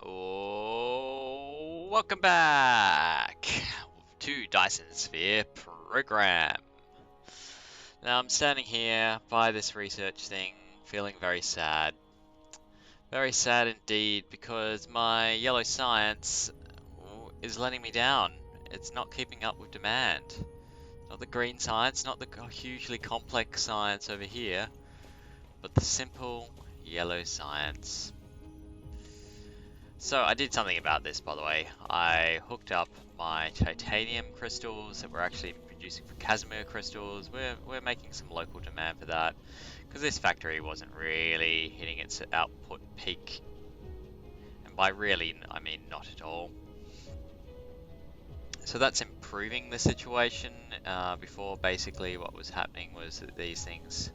Oh, welcome back to Dyson Sphere program. Now I'm standing here by this research thing, feeling very sad. Very sad indeed, because my yellow science is letting me down. It's not keeping up with demand. Not the green science, not the hugely complex science over here, but the simple yellow science. So I did something about this, by the way. I hooked up my titanium crystals that we're actually producing for Casimir crystals. We're making some local demand for that because this factory wasn't really hitting its output peak. And by really, I mean not at all. So that's improving the situation. Before, basically what was happening was that these things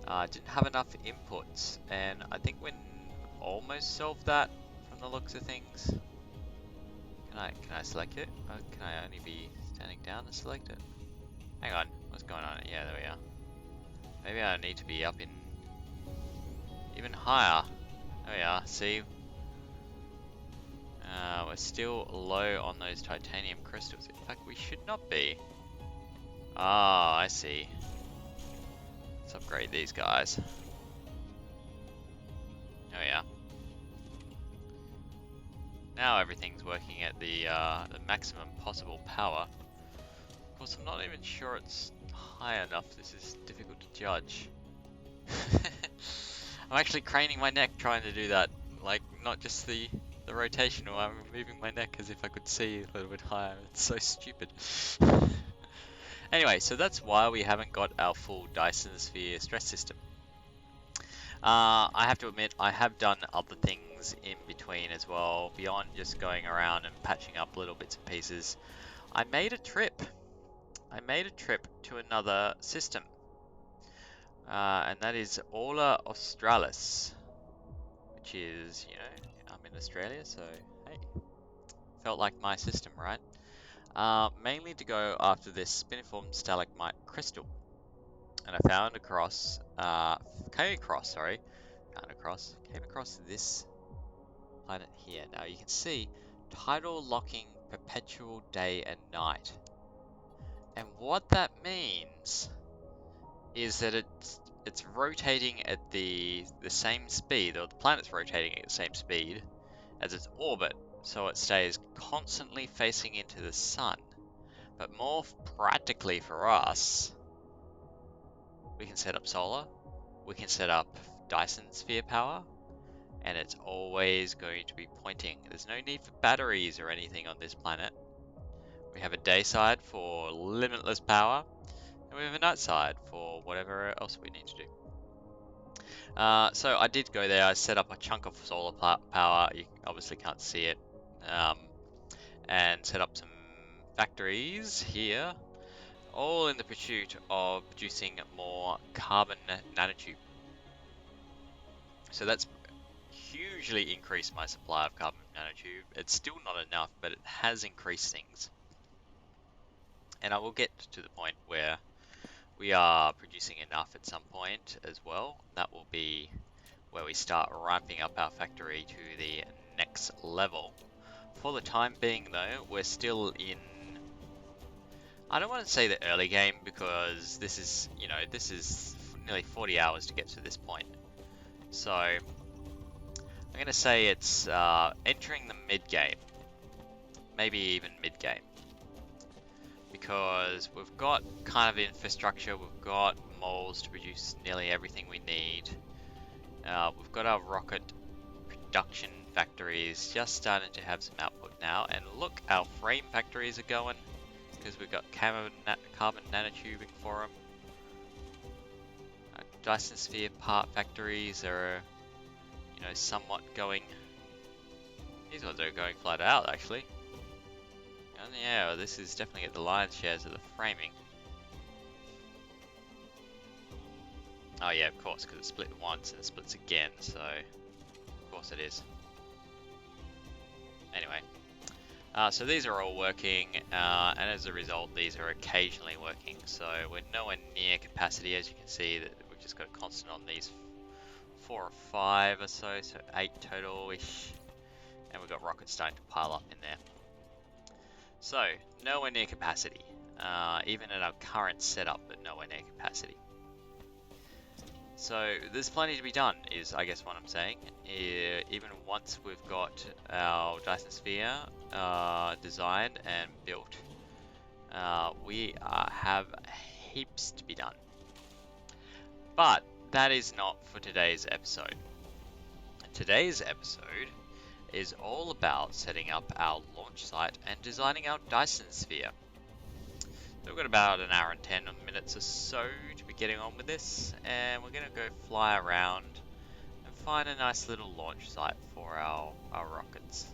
didn't have enough inputs, and I think we almost solved that from the looks of things. Can I select it? Can I only be standing down to select it? Hang on, what's going on? Yeah, there we are. Maybe I need to be up in even higher. There we are, see? We're still low on those titanium crystals. In fact, we should not be. Ah, I see. Let's upgrade these guys. Oh yeah. Now everything's working at the maximum possible power. Of course, I'm not even sure it's high enough. This is difficult to judge. I'm actually craning my neck trying to do that. Like, not just the rotational, I'm moving my neck as if I could see a little bit higher. It's so stupid. Anyway, so that's why we haven't got our full Dyson Sphere stress system. I have to admit, I have done other things in between as well, beyond just going around and patching up little bits and pieces. I made a trip. I made a trip to another system, and that is Aula Australis, which is, you know, I'm in Australia, so hey, felt like my system, right? Mainly to go after this spiniform stalagmite crystal, and I came across this planet here. Now you can see tidal locking perpetual day and night. And what that means is that it's rotating at the same speed, or the planet's rotating at the same speed as its orbit, so it stays constantly facing into the sun. But more practically for us, we can set up solar, we can set up Dyson sphere power, and it's always going to be pointing. There's no need for batteries or anything on this planet. We have a day side for limitless power, and we have a night side for whatever else we need to do. So I did go there. I set up a chunk of solar power. You obviously can't see it. And set up some factories here, all in the pursuit of producing more carbon nanotube. So that's hugely increased my supply of carbon nanotube. It's still not enough, but it has increased things. And I will get to the point where we are producing enough at some point as well. That will be where we start ramping up our factory to the next level. For the time being though, we're still in, I don't want to say the early game, because this is, you know, this is nearly 40 hours to get to this point. So I'm going to say it's entering the mid-game, maybe even mid-game, because we've got kind of infrastructure, we've got moles to produce nearly everything we need. We've got our rocket production factories just starting to have some output now, and look, our frame factories are going, because we've got carbon nanotubing for them. Dyson sphere part factories are, you know, somewhat going. These ones are going flat out actually. And yeah, this is definitely at the lion's shares of the framing. Oh yeah, of course, because it split once and it splits again, so of course it is. Anyway, so these are all working, and as a result, these are occasionally working. So we're nowhere near capacity, as you can see. That we've just got a constant on these 4 or 5 or so, so 8 total-ish. And we've got rockets starting to pile up in there. So, nowhere near capacity. Even at our current setup, but nowhere near capacity. So, there's plenty to be done, is I guess what I'm saying. Even once we've got our Dyson Sphere designed and built, we have heaps to be done. But that is not for today's episode. Today's episode is all about setting up our launch site and designing our Dyson Sphere. So we've got about an hour and 10 minutes or so to be getting on with this, and we're going to go fly around and find a nice little launch site for our rockets.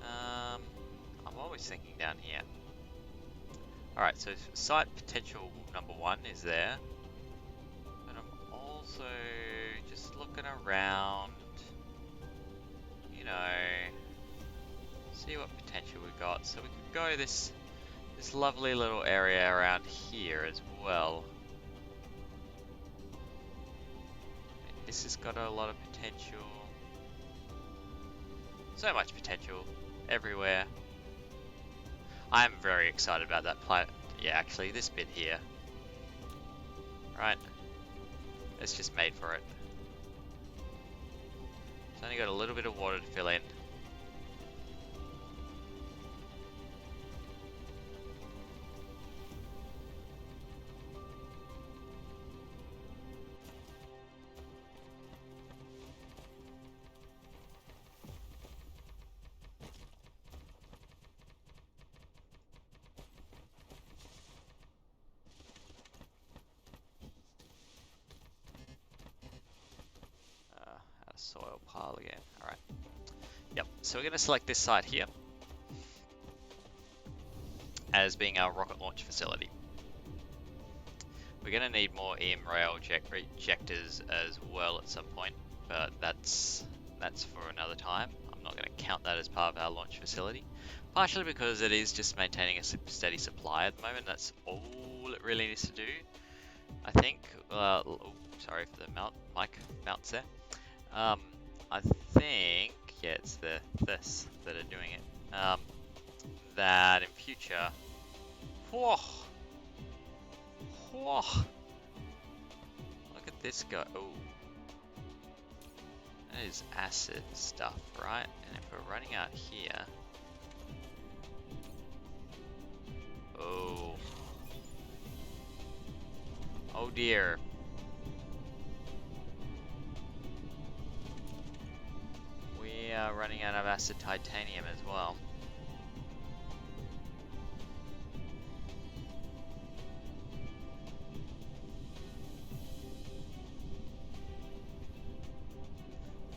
I'm always thinking down here. Alright, so site potential number 1 is there. But I'm also just looking around, you know, see what potential we got. So we could go this lovely little area around here as well. This has got a lot of potential. So much potential everywhere. I'm very excited about that planet. Yeah, actually, this bit here. Right. It's just made for it. It's only got a little bit of water to fill in. Soil pile again. Alright. Yep, so we're going to select this site here as being our rocket launch facility. We're going to need more EM rail ejectors as well at some point, but that's for another time. I'm not going to count that as part of our launch facility, partially because it is just maintaining a steady supply at the moment. That's all it really needs to do, I think. Oh, sorry for the mic mounts there. I think, yeah, it's this that are doing it. That in future, look at this go. Oh, that is acid stuff, right? And if we're running out here, oh dear. We are running out of acid titanium as well.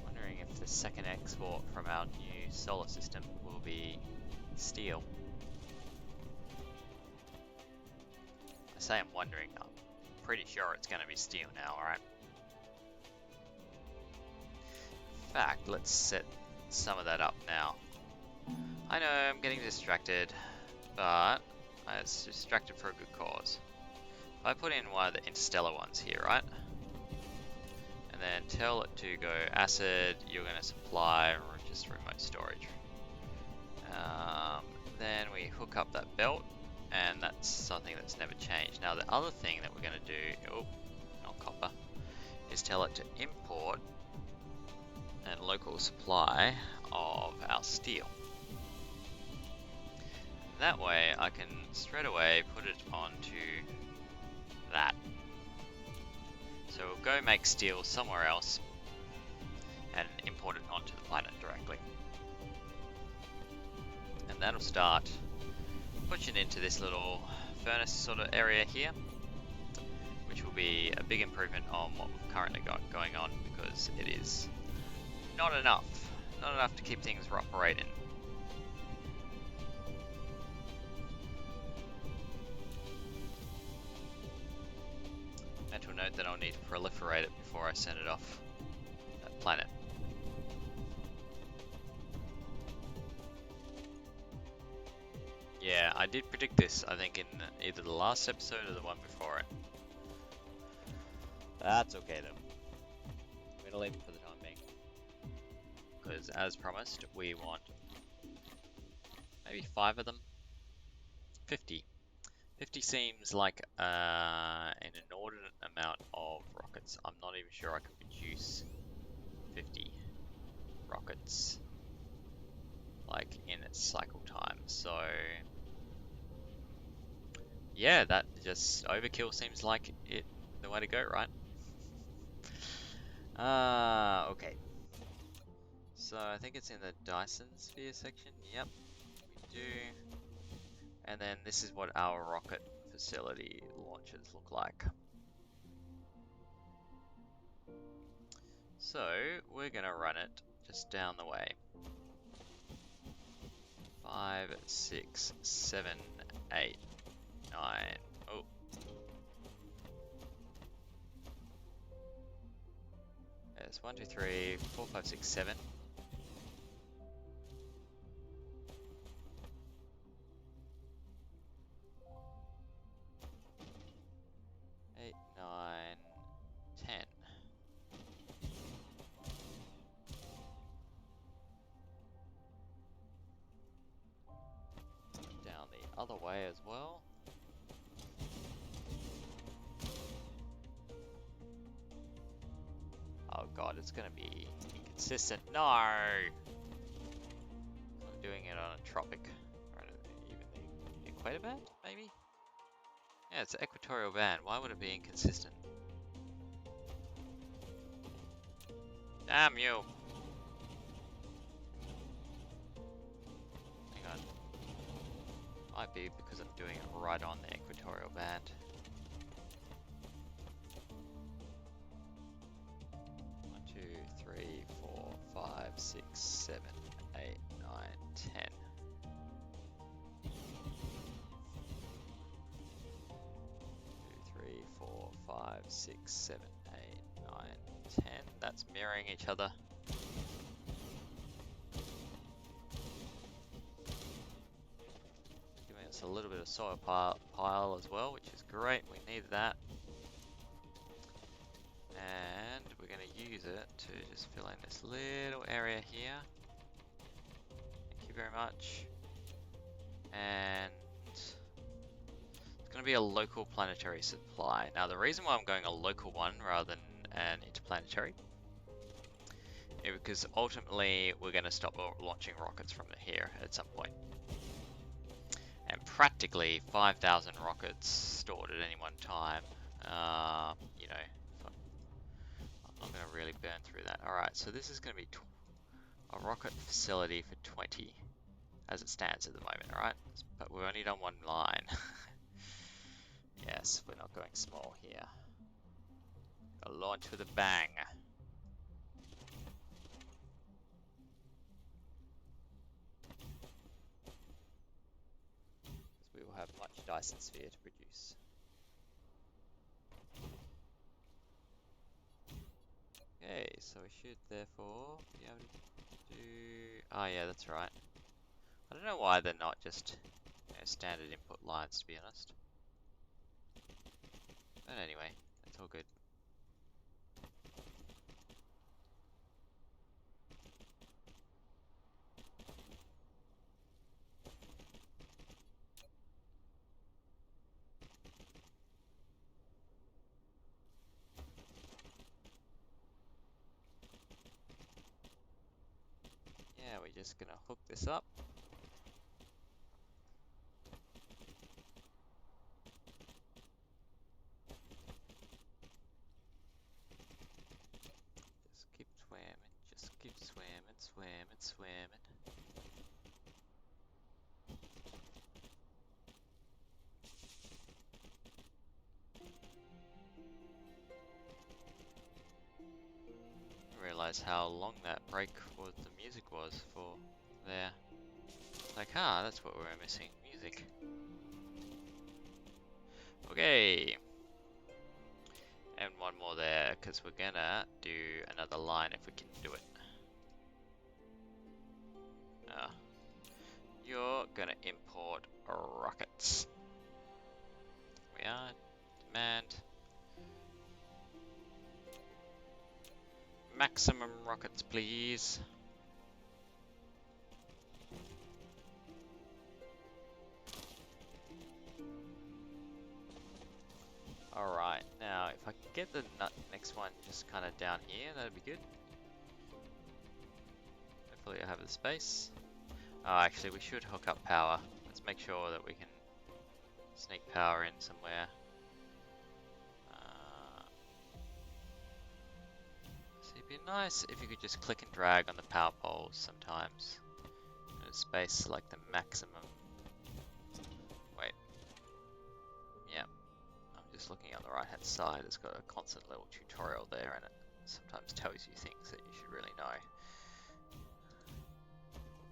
Wondering if the second export from our new solar system will be steel. I say I'm wondering, I'm pretty sure it's going to be steel now, alright? In fact, let's set some of that up now. I know I'm getting distracted, but it's distracted for a good cause. If I put in one of the interstellar ones here, right? And then tell it to go acid, you're going to supply or just remote storage. Then we hook up that belt, and that's something that's never changed. Now the other thing that we're going to do, not copper, is tell it to import and local supply of our steel. That way I can straight away put it onto that. So we'll go make steel somewhere else and import it onto the planet directly. And that'll start pushing into this little furnace sort of area here, which will be a big improvement on what we've currently got going on, because it is not enough to keep things operating. Mental note that I'll need to proliferate it before I send it off that planet. Yeah, I did predict this, I think, in either the last episode or the one before it. That's okay though. I'm gonna leave it for the time being. because as promised, we want maybe 5 of them. 50. 50 seems like an inordinate amount of rockets. I'm not even sure I can produce 50 rockets like in its cycle time. So yeah, that just overkill seems like the way to go, right? Okay. So I think it's in the Dyson Sphere section. Yep, we do. And then this is what our rocket facility launches look like. So we're gonna run it just down the way. 5, 6, 7, 8, 9. Oh. There's 1, 2, 3, 4, 5, 6, 7. 8, 9, 10. Down the other way as well. Oh god, it's gonna be inconsistent. No! I'm doing it on a tropic, or even the equator band, maybe? Yeah, it's an equatorial band. Why would it be inconsistent? Damn you! Hang on. Might be because I'm doing it right on the equatorial band. 1, 2, 3, 4, 5, 6, 7, 8, 9, 10. 2, 3, 4, 5, 6, 7, 8, 9, 10. That's mirroring each other. Giving us a little bit of soil pile as well, which is great. We need that. And we're going to use it to just fill in this little area here. Thank you very much. And it's going to be a local planetary supply. Now the reason why I'm going a local one rather than an interplanetary is because ultimately we're going to stop launching rockets from here at some point. And practically 5,000 rockets stored at any one time. You know, I'm not going to really burn through that. Alright, so this is going to be a rocket facility for 20 as it stands at the moment, alright? But we've only done one line. Yes, we're not going small here. A launch with a bang. Because we will have much Dyson Sphere to produce. Okay, so we should therefore be able to do... Oh yeah, that's right. I don't know why they're not just standard input lines, to be honest. But anyway, that's all good. Yeah, we're just gonna hook this up. Just keep swimming, just keep swimming, swimming, swimming. I realize how long that break was, the music was for there. Like, that's what we were missing, music. Okay. And one more there, because we're gonna do another line if we can do it. You're gonna import rockets. We are. Demand. Maximum rockets, please. I can get the next one just kind of down here, that'd be good. Hopefully I have the space. Oh, actually we should hook up power. Let's make sure that we can sneak power in somewhere. So it'd be nice if you could just click and drag on the power poles sometimes. In a space like the maximum. Wait. Yeah. I'm just looking on the right hand side. It's got a constant little tutorial there and it sometimes tells you things that you should really know.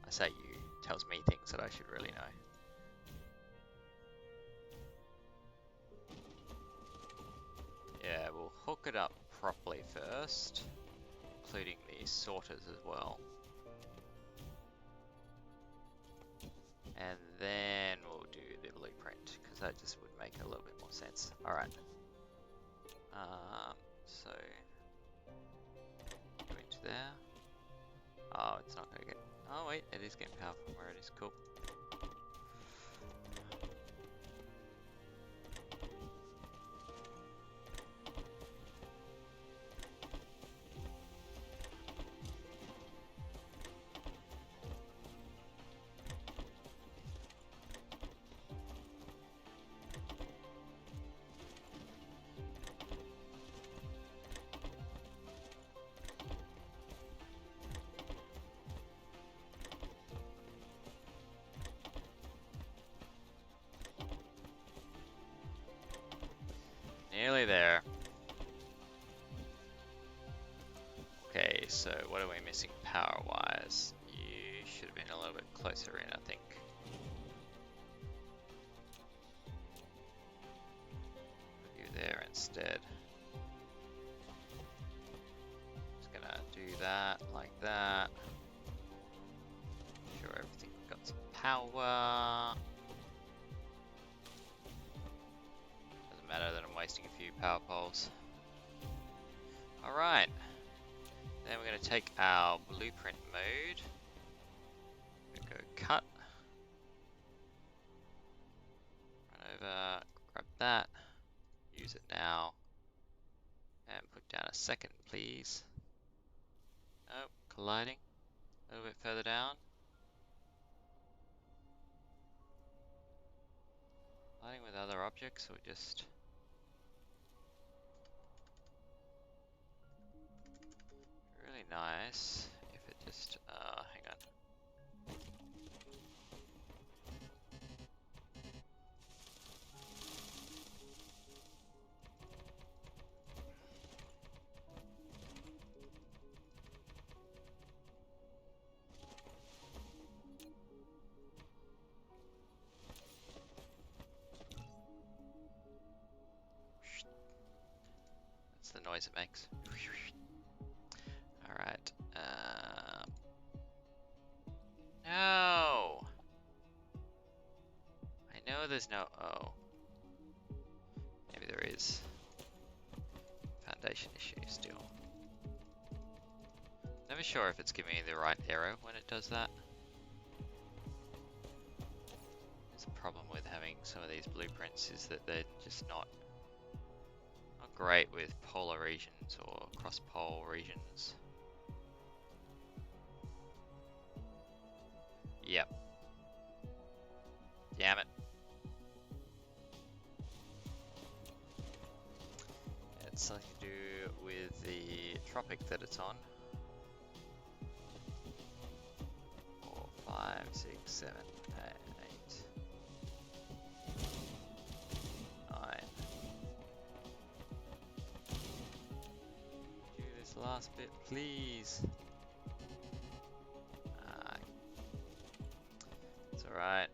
I say you, tells me things that I should really know. Yeah, we'll hook it up properly first, including the sorters as well. And then we'll do the blueprint, because that just would make a little bit more sense. Alright. So, go into there. Oh, it's not going to get... Oh wait, it is getting power from where it is. Cool. Nearly there. Okay, so what are we missing power-wise? You should have been a little bit closer in, I think. Put you there instead. Just gonna do that, like that. Make sure everything got some power. Doesn't matter that I'm wasting a few power poles. Alright. Then we're going to take our blueprint mode. Go cut. Run over, grab that. Use it now. And put down a second, please. Oh, colliding. A little bit further down. Colliding with other objects or just... Really nice if it just, hang on. That's the noise it makes. Alright, no! I know there's no... Oh. Maybe there is. Foundation issue still. Never sure if it's giving me the right arrow when it does that. There's a problem with having some of these blueprints is that they're just not great with polar regions or cross-pole regions. Yep. Damn it. It's something to do with the tropic that it's on. 4, 5, 6, 7, 8, 9. Do this last bit, please. It's alright.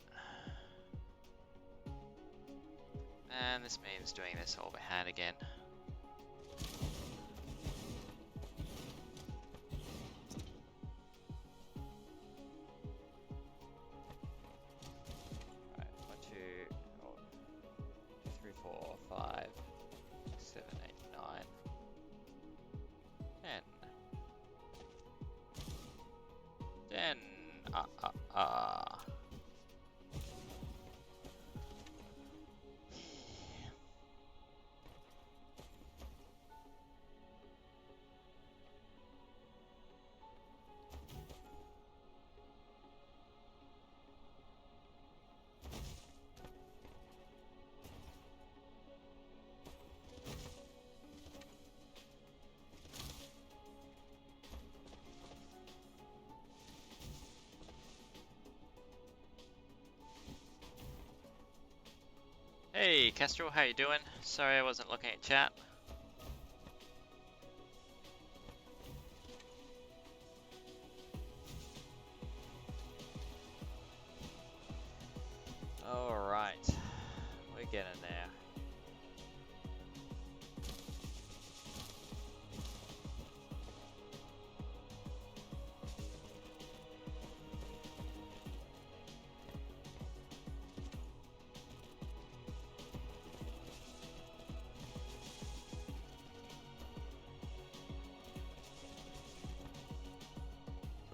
And this means doing this overhand again. Right, 1, 2, 3, 4, 5, 6, 7, 8, 9, 10. 10. Kestrel, how you doing? Sorry I wasn't looking at chat. Alright, we're getting there.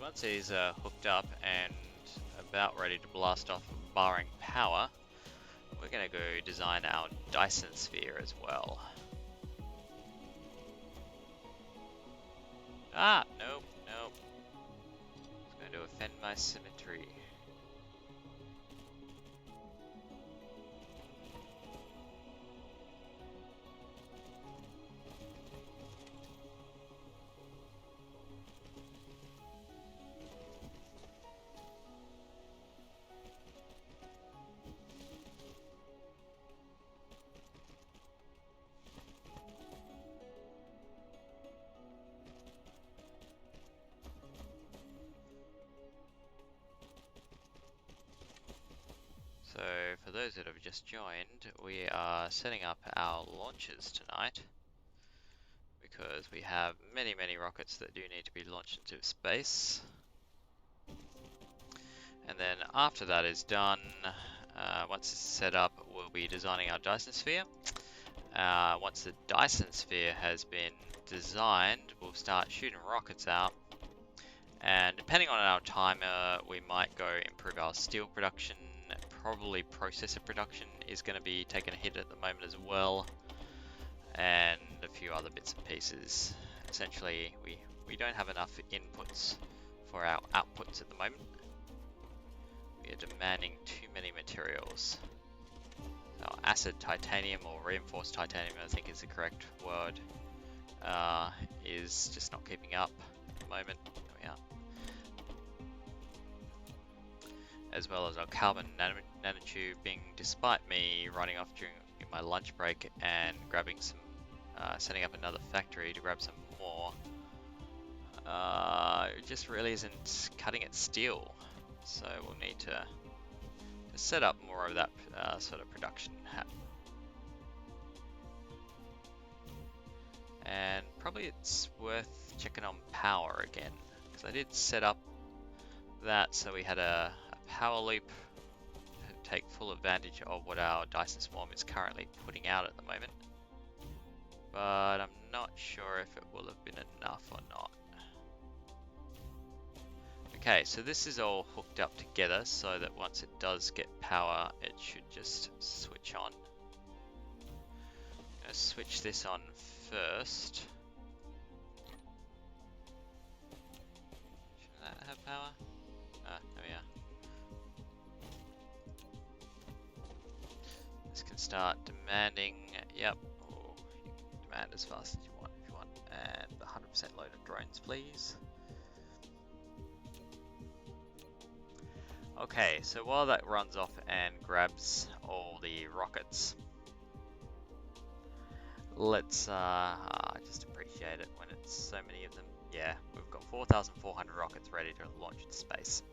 Once he's hooked up and about ready to blast off, barring power, we're going to go design our Dyson Sphere as well. Ah, nope, nope. It's going to offend my symmetry. So, for those that have just joined, we are setting up our launches tonight because we have many rockets that do need to be launched into space. And then after that is done, once it's set up, we'll be designing our Dyson Sphere. Once the Dyson Sphere has been designed, we'll start shooting rockets out. And depending on our timer, we might go improve our steel production. Probably processor production is going to be taking a hit at the moment as well, and a few other bits and pieces. Essentially, we don't have enough inputs for our outputs at the moment. We are demanding too many materials. Our acid titanium, or reinforced titanium I think is the correct word, is just not keeping up at the moment. As well as our carbon nanotubing, despite me running off during my lunch break and grabbing some, setting up another factory to grab some more, it just really isn't cutting it steel. So we'll need to set up more of that sort of production happen. And probably it's worth checking on power again, because I did set up that so we had a power loop to take full advantage of what our Dyson Swarm is currently putting out at the moment. But I'm not sure if it will have been enough or not. Okay, so this is all hooked up together so that once it does get power, it should just switch on. I'm going to switch this on first. Should that have power? There we are. This can start demanding, yep, oh, you can demand as fast as you want if you want, and 100% loaded drones please. Okay, so while that runs off and grabs all the rockets, let's just appreciate it when it's so many of them. Yeah, we've got 4,400 rockets ready to launch into space.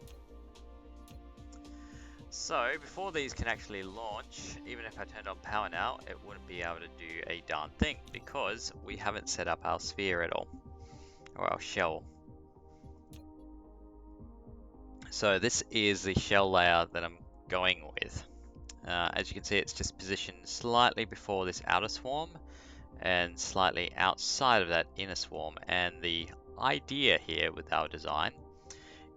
So, before these can actually launch, even if I turned on power now, it wouldn't be able to do a darn thing because we haven't set up our sphere at all, or our shell. So this is the shell layer that I'm going with. As you can see, it's just positioned slightly before this outer swarm and slightly outside of that inner swarm. And the idea here with our design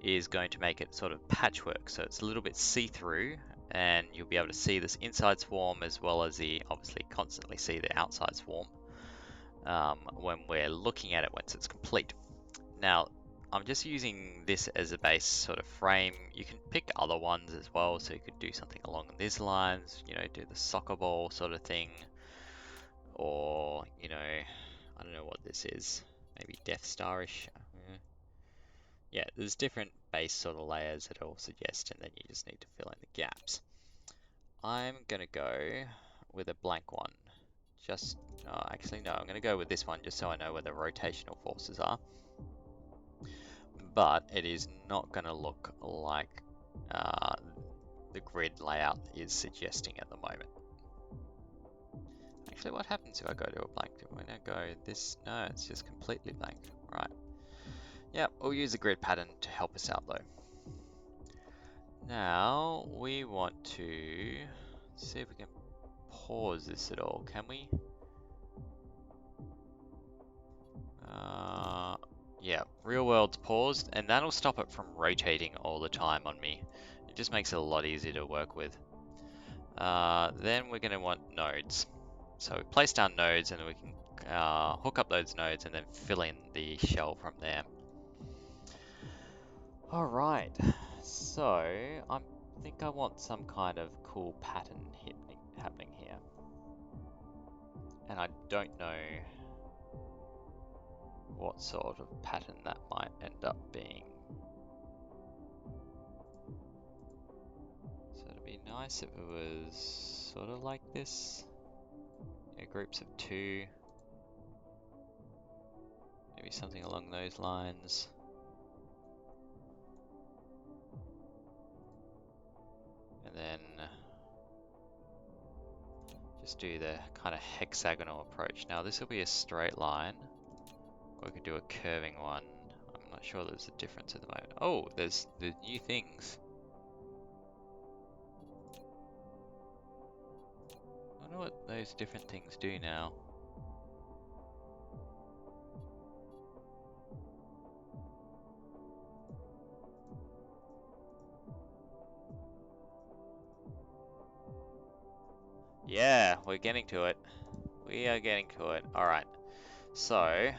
is going to make it sort of patchwork, so it's a little bit see-through, and you'll be able to see this inside swarm as well as obviously constantly see the outside swarm when we're looking at it once it's complete. Now, I'm just using this as a base sort of frame. You can pick other ones as well, so you could do something along these lines, you know, do the soccer ball sort of thing, or, you know, I don't know what this is, maybe Death Star-ish. Yeah, there's different base sort of layers that I'll suggest, and then you just need to fill in the gaps. I'm gonna go with a blank one. Just, actually no, I'm going to go with this one just so I know where the rotational forces are. But it is not going to look like the grid layout is suggesting at the moment. Actually, what happens if I go to a blank? When I go this, no, it's just completely blank. Right. Yeah, we'll use the grid pattern to help us out though. Now we want to see if we can pause this at all. Can we? Yeah, real world's paused, and that'll stop it from rotating all the time on me. It just makes it a lot easier to work with. Then we're going to want nodes. So we place down nodes, and then we can hook up those nodes and then fill in the shell from there. Alright, so I think I want some kind of cool pattern happening here. And I don't know what sort of pattern that might end up being. So it'd be nice if it was sort of like this. Yeah, groups of 2. Maybe something along those lines. And then just do the kind of hexagonal approach. Now this will be a straight line, or we could do a curving one. I'm not sure there's a difference at the moment. Oh, there's new things. I wonder what those different things do now. Yeah, we're getting to it. We are getting to it. Alright, so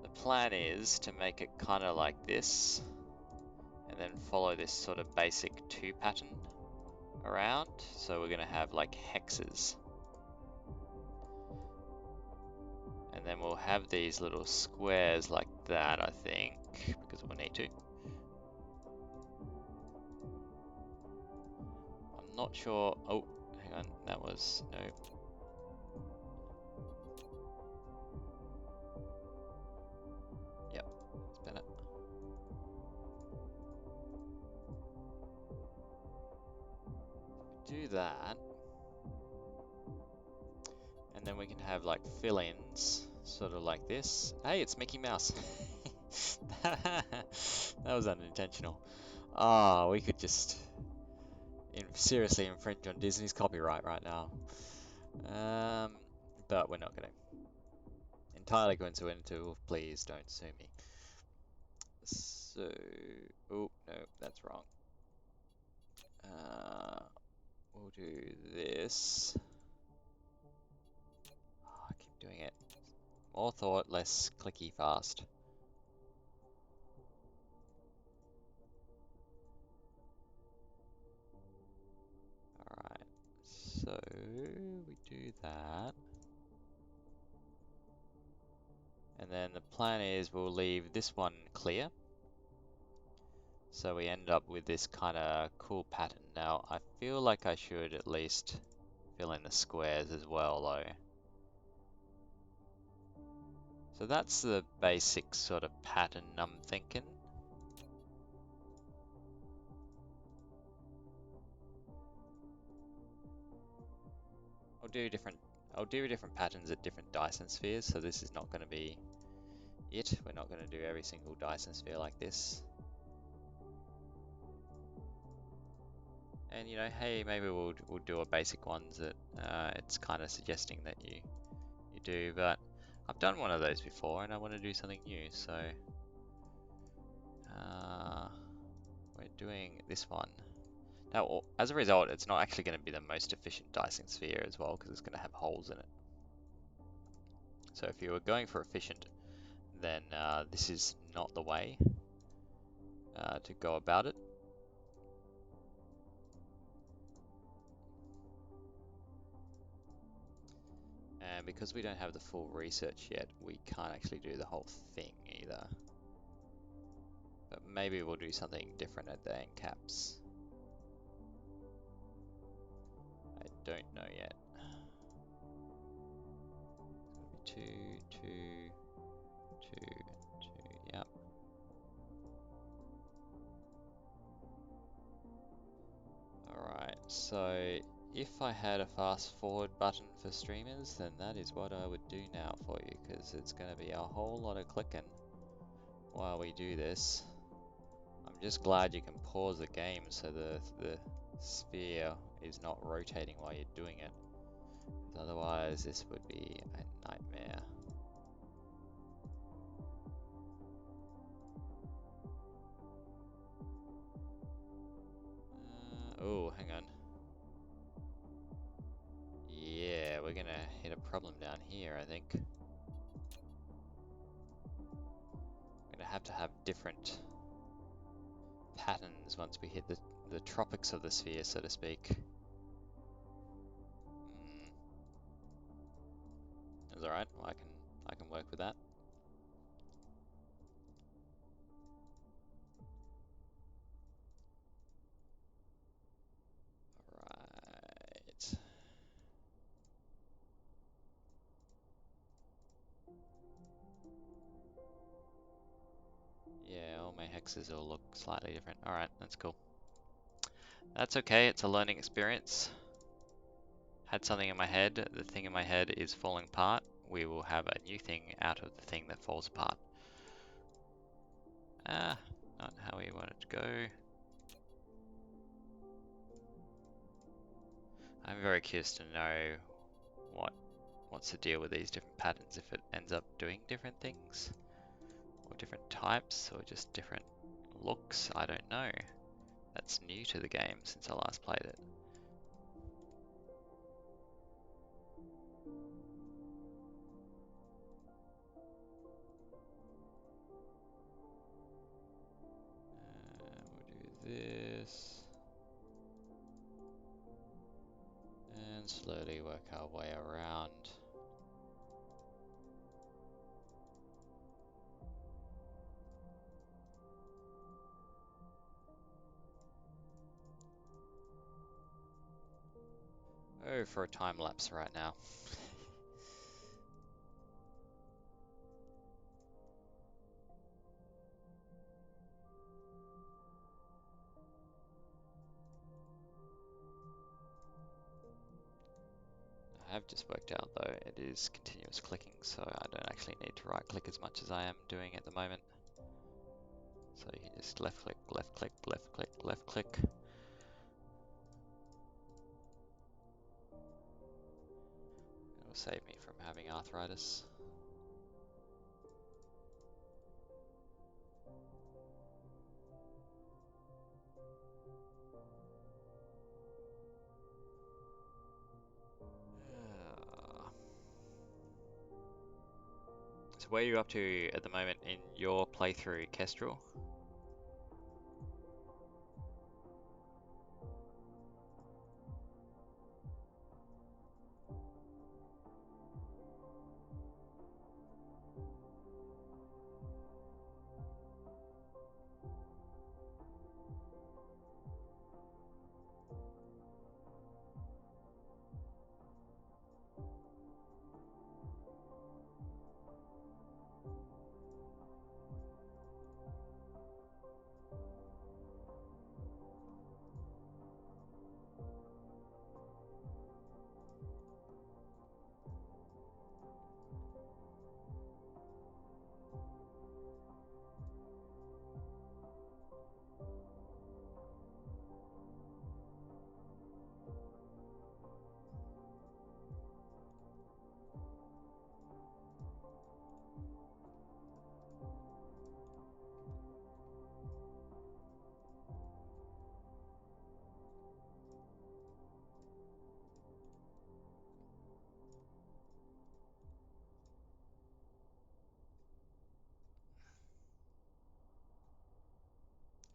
the plan is to make it kind of like this, and then follow this sort of basic 2 pattern around. So we're going to have like hexes. And then we'll have these little squares like that, I think, because we'll need to. I'm not sure. Oh, hang on, that was no. Yep, that's better. Do that. And then we can have like fill-ins, sort of like this. Hey, it's Mickey Mouse. That was unintentional. Ah, we could just seriously infringe on Disney's copyright right now. But we're not going to. Entirely coincidental, please don't sue me. So, oh no, that's wrong. We'll do this. Oh, I keep doing it. More thought, less clicky fast. Alright, so we do that. And then the plan is we'll leave this one clear. So we end up with this kind of cool pattern. Now, I feel like I should at least fill in the squares as well, though. So that's the basic sort of pattern I'm thinking. I'll do different patterns at different Dyson spheres, so this is not going to be it. We're not going to do every single Dyson sphere like this. And you know, hey, maybe we'll do a basic ones that it's kind of suggesting that you do, but I've done one of those before and I want to do something new, so we're doing this one. Now, as a result, it's not actually going to be the most efficient Dyson sphere as well, because it's going to have holes in it. So if you were going for efficient, then this is not the way to go about it. And because we don't have the full research yet, we can't actually do the whole thing either. But maybe we'll do something different at the end caps. I don't know yet. It's gonna be 2, 2, 2, 2, yep. Alright, so if I had a fast forward button for streamers, then that is what I would do now for you, because it's going to be a whole lot of clicking while we do this. I'm just glad you can pause the game so the sphere is not rotating while you're doing it. Otherwise, this would be a nightmare. Oh, hang on. Yeah, we're gonna hit a problem down here, I think. We're gonna have to have different patterns once we hit the tropics of the sphere, so to speak. That's alright, well, I can work with that. Right. Yeah, all my hexes will look slightly different. Alright, that's cool. That's okay, it's a learning experience. Had something in my head, the thing in my head is falling apart. We will have a new thing out of the thing that falls apart. Ah, not how we want it to go. I'm very curious to know what's the deal with these different patterns, if it ends up doing different things, or different types, or just different looks, I don't know. That's new to the game since I last played it. We'll do this. And slowly work our way around. Oh, for a time lapse right now. I have just worked out though, it is continuous clicking, so I don't actually need to right click as much as I am doing at the moment. So you can just left click, left click, left click, left click. It'll save me from having arthritis. So where are you up to at the moment in your playthrough, Kestrel?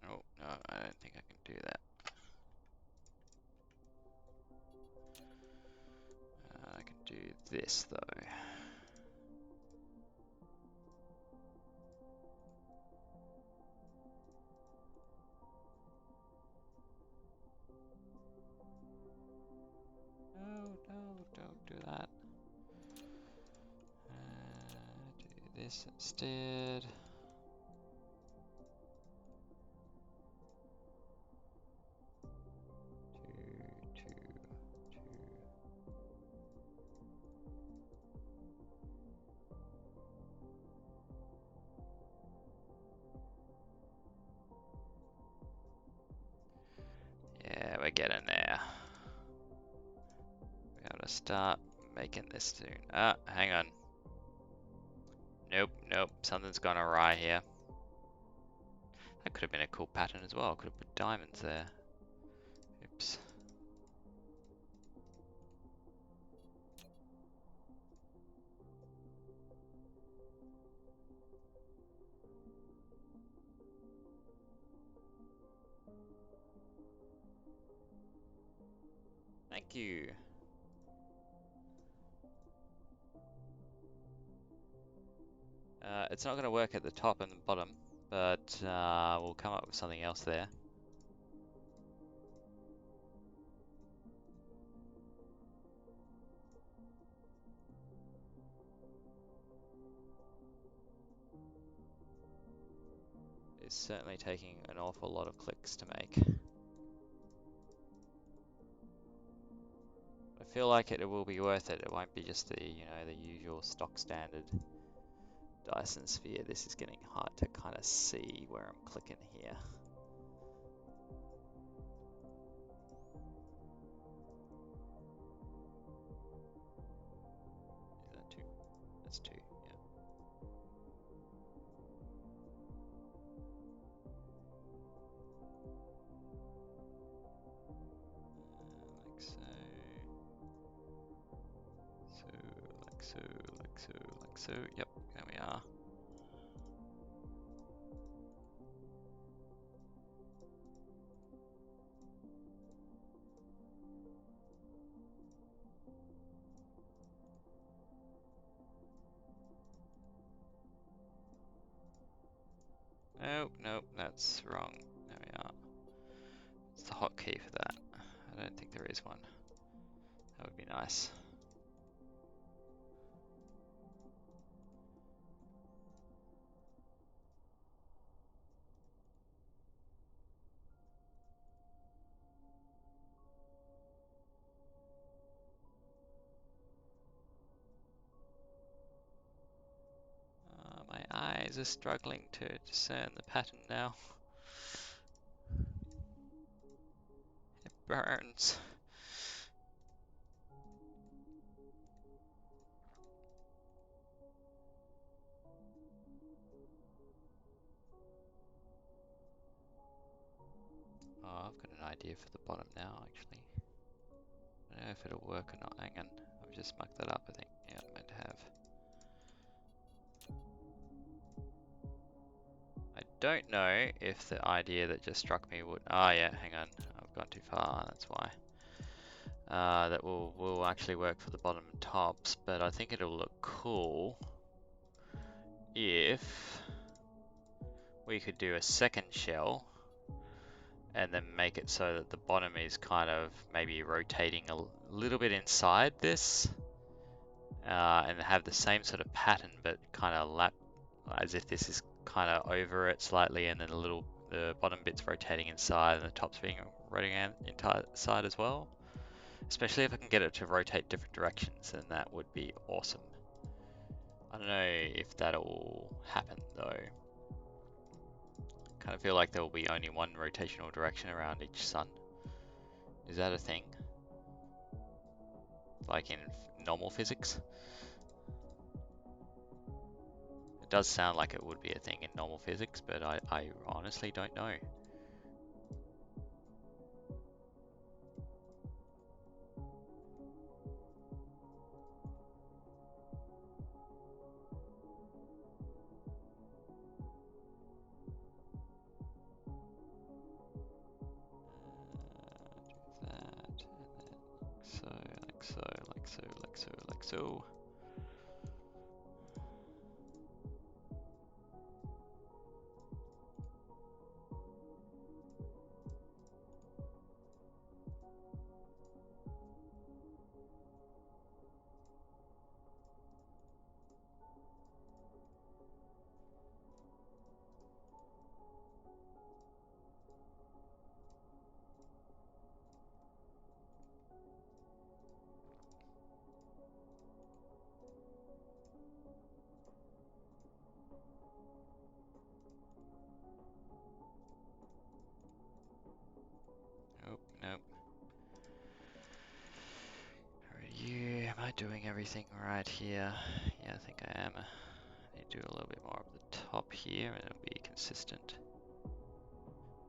Oh, no, I don't think I can do that. I can do this though. this instead. Two. Yeah, we're getting there. We gotta start making this soon. Ah, hang on. Nope, something's gone awry here. That could have been a cool pattern as well. Could have put diamonds there. Oops. Thank you. It's not going to work at the top and the bottom, but we'll come up with something else there. It's certainly taking an awful lot of clicks to make. I feel like it will be worth it. It won't be just the, the usual stock standard Dyson Sphere. This is getting hard to kind of see where I'm clicking here. Is that 2? That's 2, yeah. Like so. Like so. Yep, there we are. Nope, that's wrong. There we are. It's the hotkey for that. I don't think there is one. That would be nice. My eyes are struggling to discern the pattern now. It burns. Oh, I've got an idea for the bottom now, actually. I don't know if it'll work or not. Hang on, I've just mucked that up, I think. Yeah, I might have. I don't know if the idea that just struck me would... Ah, yeah, hang on. I've gone too far, that's why. That will actually work for the bottom and tops, but I think it'll look cool if we could do a second shell and then make it so that the bottom is kind of maybe rotating a little bit inside this, and have the same sort of pattern but kind of lap as if this is kind of over it slightly, and then the bottom bit's rotating inside and the top's being rotating inside as well. Especially if I can get it to rotate different directions, then that would be awesome. I don't know if that'll happen though. Kind of feel like there will be only one rotational direction around each sun. Is that a thing? Like in normal physics? It does sound like it would be a thing in normal physics, but I honestly don't know. Do that, and then like so. doing everything right here? Yeah, I think I am. I need to do a little bit more of the top here and it'll be consistent.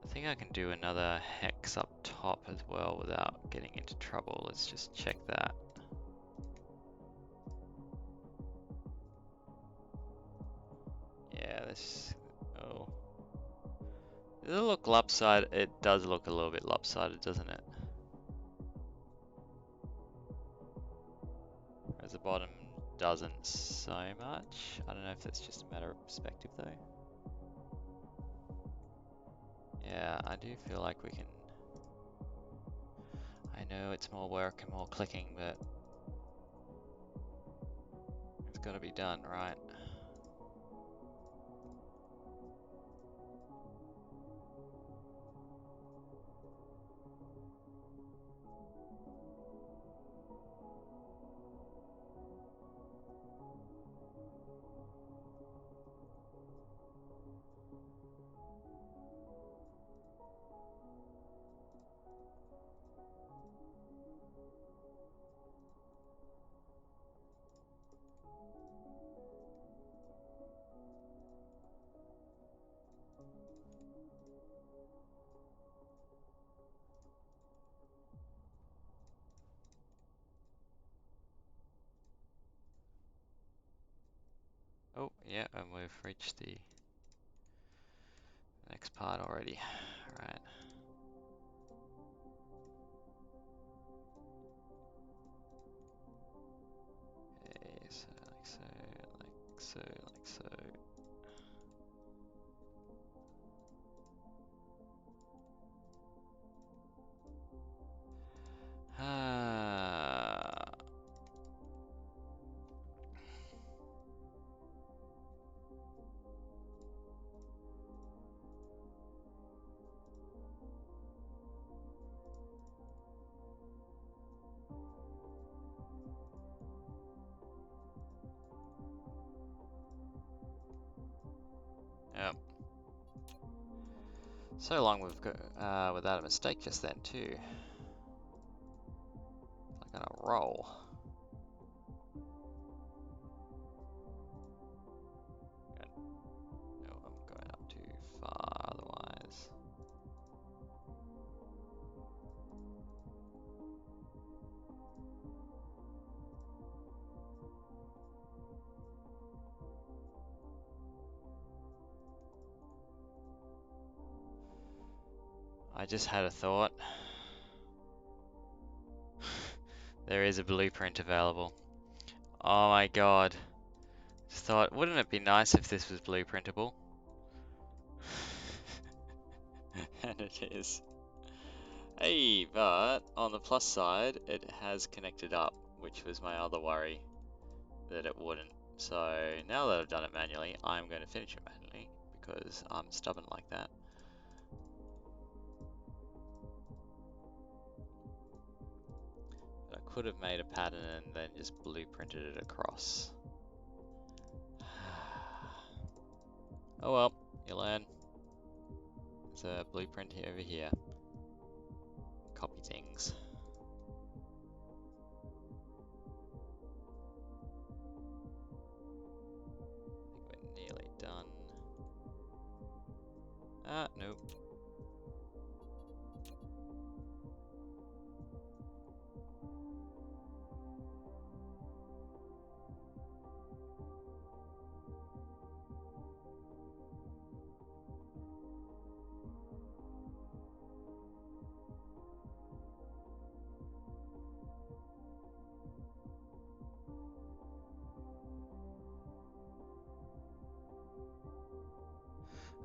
I think I can do another hex up top as well without getting into trouble. Let's just check that. Yeah, this... Oh. Does it look lopsided? It does look a little bit lopsided, doesn't it? Whereas the bottom doesn't so much. I don't know if that's just a matter of perspective though. Yeah, I do feel like we can... I know it's more work and more clicking, but it's got to be done, right? Oh, yeah, and we've reached the next part already. Right. Okay, so like so, like so, like so. Ah. Yep. So long we've got without a mistake just then too. Like on a roll. No, I'm going up too far otherwise. I just had a thought. There is a blueprint available. Oh my god. Just thought, wouldn't it be nice if this was blueprintable? And it is. Hey, but on the plus side, it has connected up, which was my other worry, that it wouldn't. So now that I've done it manually, I'm going to finish it manually, because I'm stubborn like that. But I could have made a pattern and then just blueprinted it across. Oh well, you learn. There's a blueprint here over here. Copy things. I think we're nearly done. Ah, nope.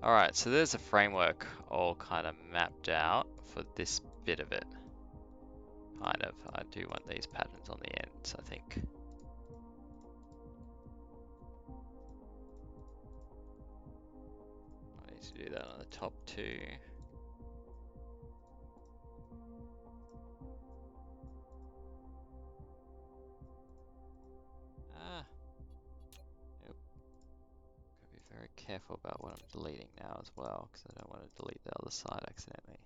Alright, so there's a framework all kind of mapped out for this bit of it. Kind of. I do want these patterns on the ends, I think. I need to do that on the top too. Ah. Yep. Gotta be very careful about what I'm deleting now as well, because I don't want to delete the other side accidentally.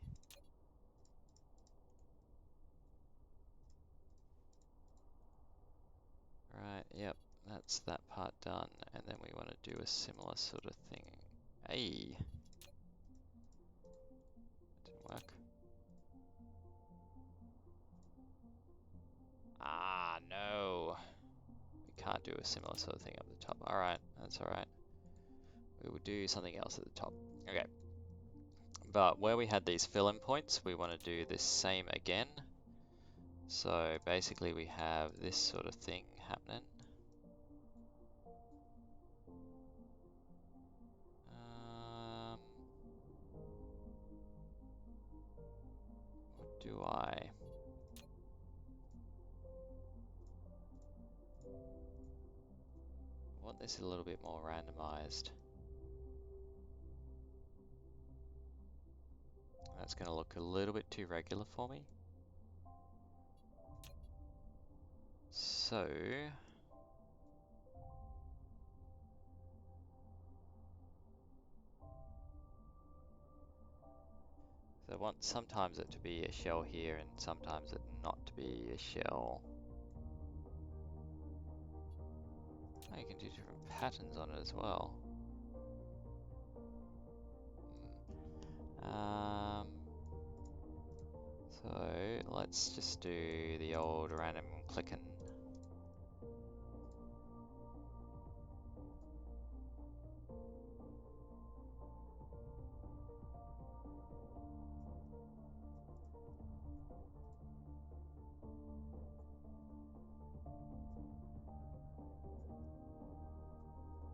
Right, yep, that's that part done. And then we want to do a similar sort of thing. Hey, that didn't work. Ah, no. We can't do a similar sort of thing up the top. Alright, that's alright. We will do something else at the top. Okay. But where we had these fill-in points, we want to do this same again. So basically we have this sort of thing happening. What do I? Want this a little bit more randomized. That's going to look a little bit too regular for me. So I want sometimes it to be a shell here and sometimes it not to be a shell. Oh, you can do different patterns on it as well. So let's just do the old random clicking.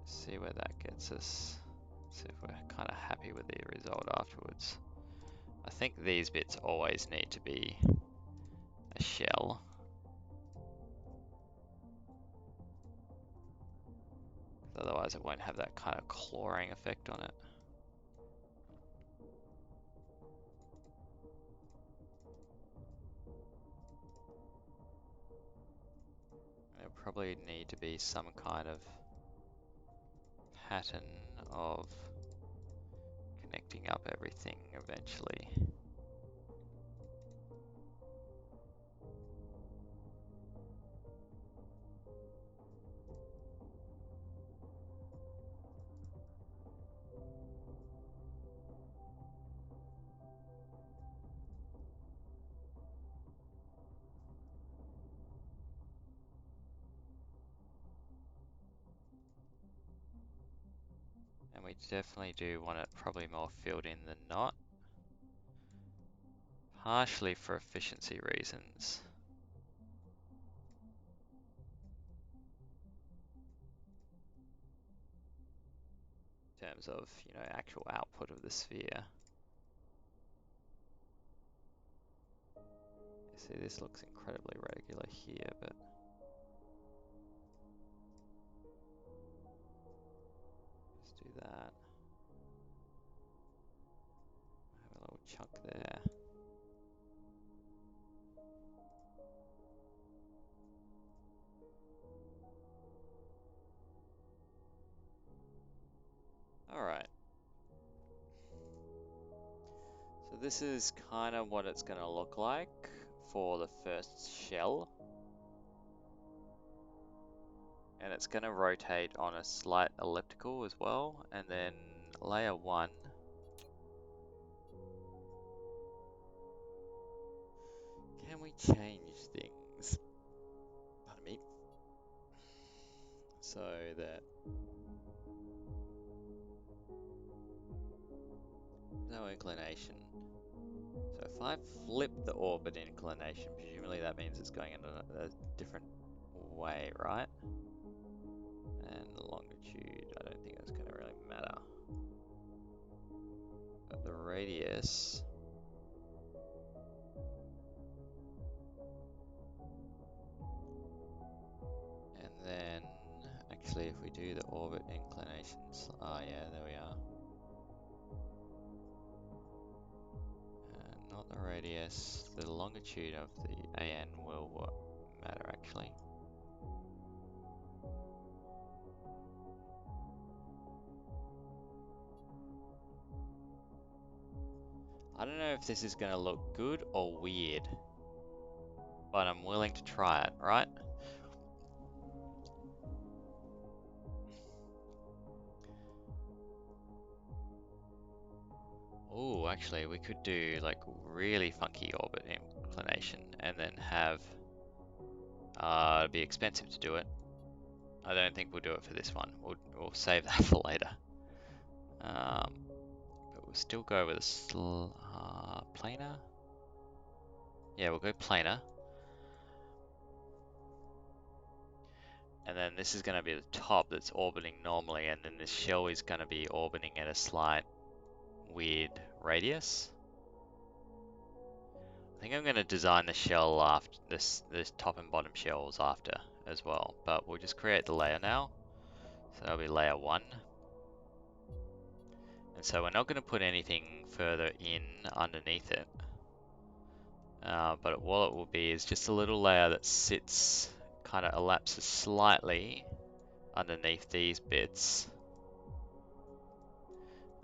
See where that gets us. See if we're kind of happy with the result afterwards. I think these bits always need to be a shell. Otherwise it won't have that kind of clawing effect on it. It'll probably need to be some kind of pattern of connecting up everything eventually. And we definitely do want it probably more filled in than not. Partially for efficiency reasons. In terms of, you know, actual output of the sphere. You see, this looks incredibly regular here, but let's do that. Have a little chunk there. Alright. So this is kind of what it's going to look like for the first shell. And it's going to rotate on a slight elliptical as well. And then layer 1. Can we change things? Pardon me. So that no inclination. So if I flip the orbit inclination, presumably that means it's going in a different way, right? And the longitude, I don't think that's going to really matter. But the radius, and then actually if we do the orbit inclinations, oh yeah, there we are. Not the radius, the longitude of the AN will matter actually. I don't know if this is going to look good or weird, but I'm willing to try it, right? actually, we could do like really funky orbit inclination and then have it'd be expensive to do it. I don't think we'll do it for this one. We'll save that for later. But we'll still go with a planar. Yeah, we'll go planar. And then this is going to be the top that's orbiting normally, and then this shell is going to be orbiting at a slight weird radius. I think I'm going to design the shell after this top and bottom shells after as well, but we'll just create the layer now. So that'll be layer 1. And so we're not going to put anything further in underneath it. But what it will be is just a little layer that sits, kind of elapses slightly underneath these bits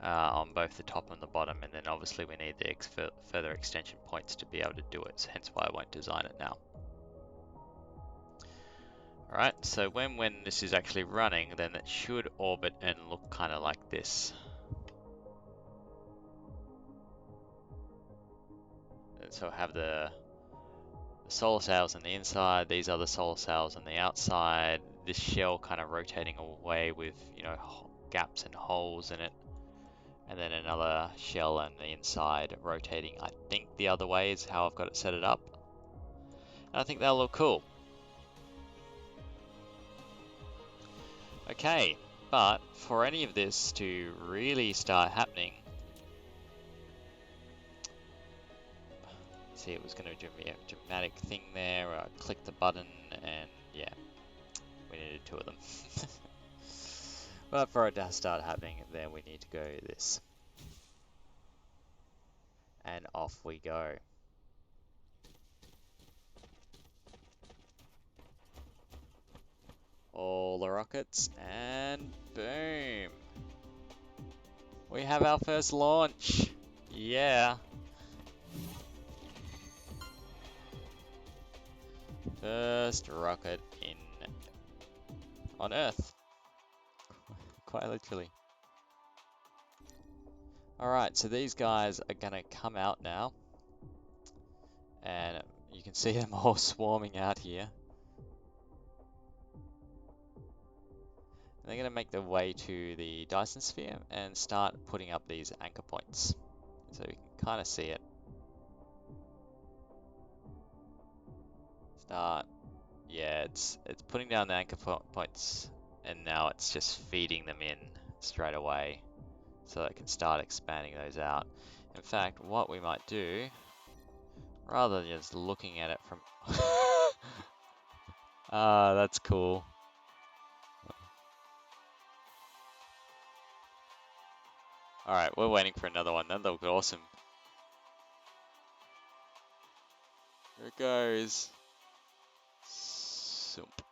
on both the top and the bottom, and then obviously we need the further extension points to be able to do it, so hence why I won't design it now. Alright, so when this is actually running, then it should orbit and look kind of like this. And so have the solar sails on the inside, these are the solar sails on the outside, this shell kind of rotating away with, you know, gaps and holes in it, and then another shell on the inside rotating, I think the other way is how I've got it set it up. And I think that'll look cool. Okay, but for any of this to really start happening, see, it was going to do me a dramatic thing there where I clicked the button and yeah, we needed 2 of them. But for it to start happening, then we need to go this. And off we go. All the rockets, and boom! We have our first launch! Yeah! First rocket on Earth. Quite literally. Alright, so these guys are gonna come out now. And you can see them all swarming out here. And they're going to make their way to the Dyson Sphere and start putting up these anchor points. So you can kind of see it. Yeah, it's putting down the anchor points, and now it's just feeding them in straight away so that it can start expanding those out. In fact, what we might do, rather than just looking at it from... Ah, that's cool. Alright, we're waiting for another one. That'll look awesome. Here it goes. Soop.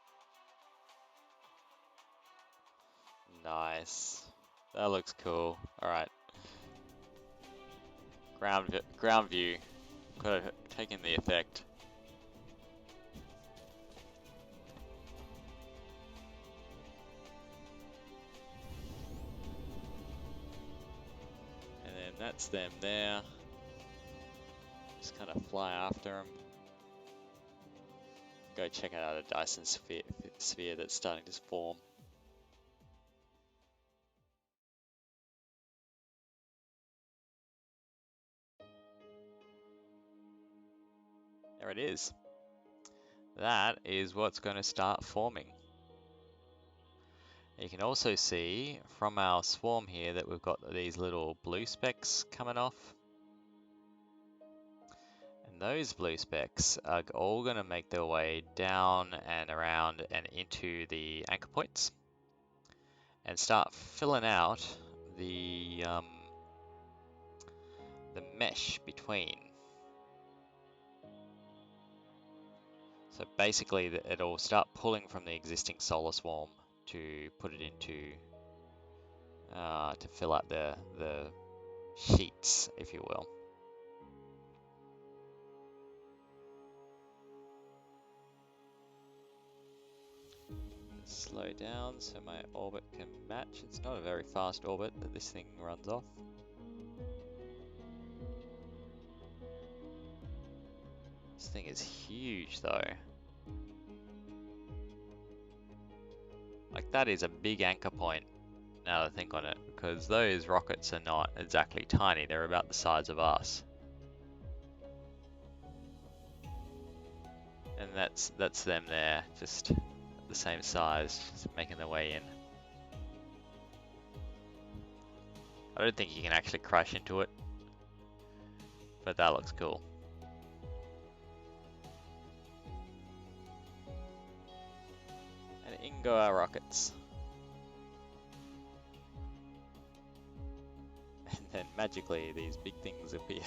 Nice. That looks cool. Alright. Ground view. Gotta take in the effect. And then that's them there. Just kind of fly after them. Go check out a Dyson sphere that's starting to form. There it is. That is what's going to start forming. You can also see from our swarm here that we've got these little blue specks coming off. And those blue specks are all going to make their way down and around and into the anchor points and start filling out the mesh between. So basically it'll start pulling from the existing solar swarm to put it into, to fill out the sheets, if you will. Slow down so my orbit can match. It's not a very fast orbit that this thing runs off. This thing is huge though. Like that is a big anchor point now that I think on it, because those rockets are not exactly tiny, they're about the size of us. And that's them there, just the same size, just making their way in. I don't think you can actually crash into it, but that looks cool. And in go our rockets. And then magically these big things appear.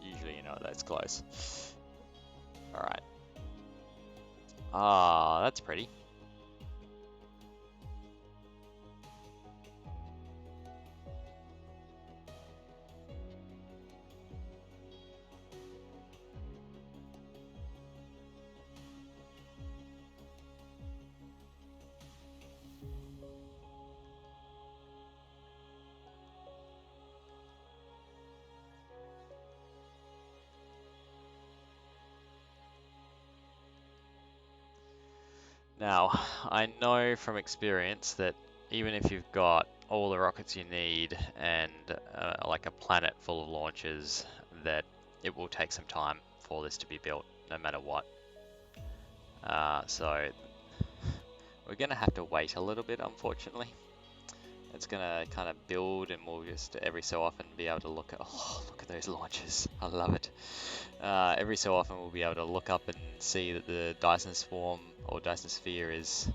Usually you know that's close. Alright. Ah, that's pretty. Now, I know from experience that even if you've got all the rockets you need and like a planet full of launches, that it will take some time for this to be built, no matter what. So we're gonna have to wait a little bit, unfortunately. It's gonna kind of build, and we'll just every so often be able to look at, oh, look at those launches. I love it. Every so often we'll be able to look up and see that the Dyson Swarm or Dyson Sphere is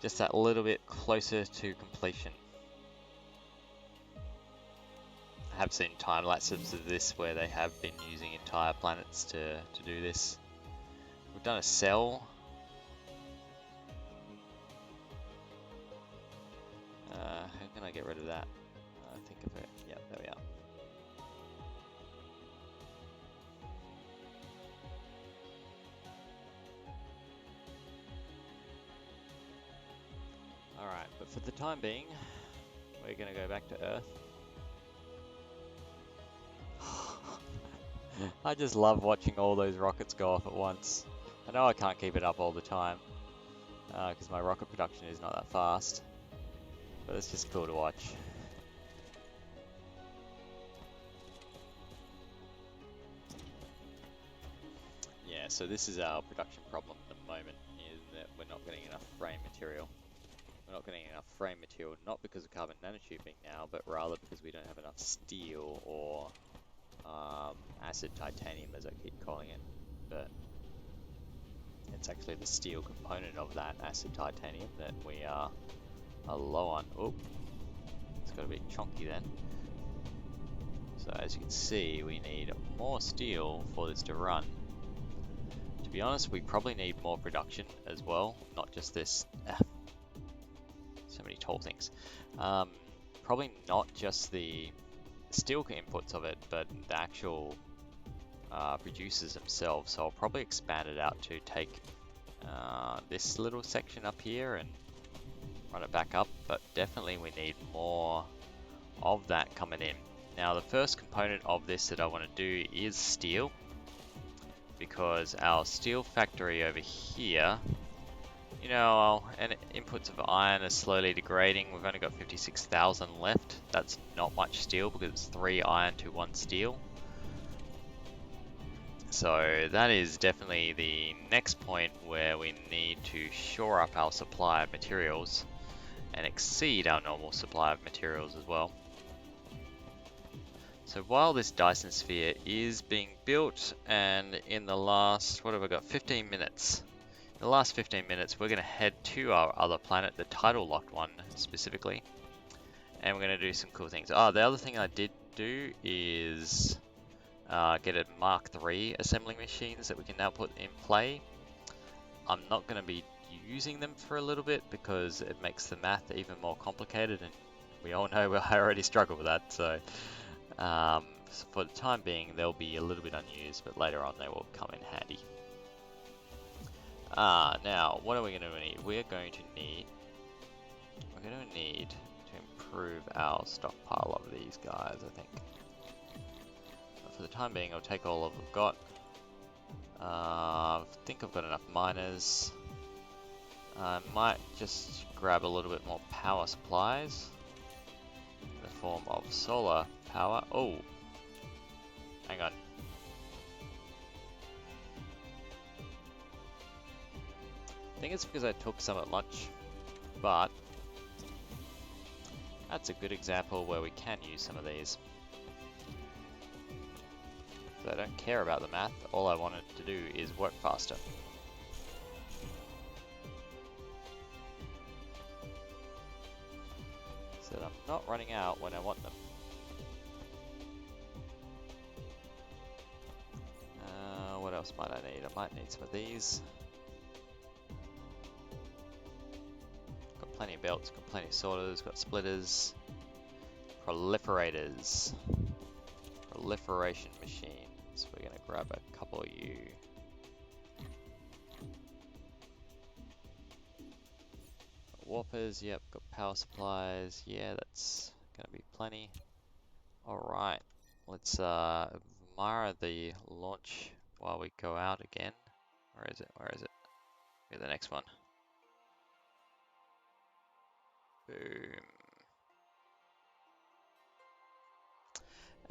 just that little bit closer to completion. I have seen time lapses of this where they have been using entire planets to do this. We've done a cell. How can I get rid of that? Think of it. Yeah, there we are. Alright, but for the time being, we're going to go back to Earth. I just love watching all those rockets go off at once. I know I can't keep it up all the time, because my rocket production is not that fast, but it's just cool to watch. Yeah, so this is our production problem at the moment, is that we're not getting enough frame material. We're not getting enough frame material, not because of carbon nanotubing now, but rather because we don't have enough steel or acid titanium, as I keep calling it. But it's actually the steel component of that acid titanium that we are low on. Oh, it's got a bit chunky then. So as you can see, we need more steel for this to run. To be honest, we probably need more production as well, not just this. So many tall things. Probably not just the steel inputs of it, but the actual producers themselves. So I'll probably expand it out to take this little section up here and run it back up, but definitely we need more of that coming in. Now the first component of this that I want to do is steel, because our steel factory over here, you know, and inputs of iron are slowly degrading. We've only got 56,000 left. That's not much steel because it's 3 iron to 1 steel. So that is definitely the next point where we need to shore up our supply of materials and exceed our normal supply of materials as well. So while this Dyson Sphere is being built, and in the last, what have I got, 15 minutes. In the last 15 minutes, we're going to head to our other planet, the tidal locked one specifically, and we're going to do some cool things. Oh, the other thing I did do is get a Mark III assembling machines that we can now put in play. I'm not going to be using them for a little bit because it makes the math even more complicated, and we all know I already struggle with that. So for the time being, they'll be a little bit unused, but later on they will come in handy. Now, what are we going to need? We're going to need to improve our stockpile of these guys, I think. For for the time being, I'll take all of we've got. I think I've got enough miners. I might just grab a little bit more power supplies in the form of solar power. Oh, hang on. I think it's because I took some at lunch, but that's a good example where we can use some of these. So I don't care about the math, all I wanted to do is work faster. So that I'm not running out when I want them. What else might I need? I might need some of these. Got plenty of belts, got plenty of sorters, got splitters, proliferators, proliferation machines. We're gonna grab a couple of you. Warpers, yep, got power supplies. Yeah, that's gonna be plenty. Alright, let's admire the launch while we go out again. Where is it? Where is it? Here, the next one. Boom.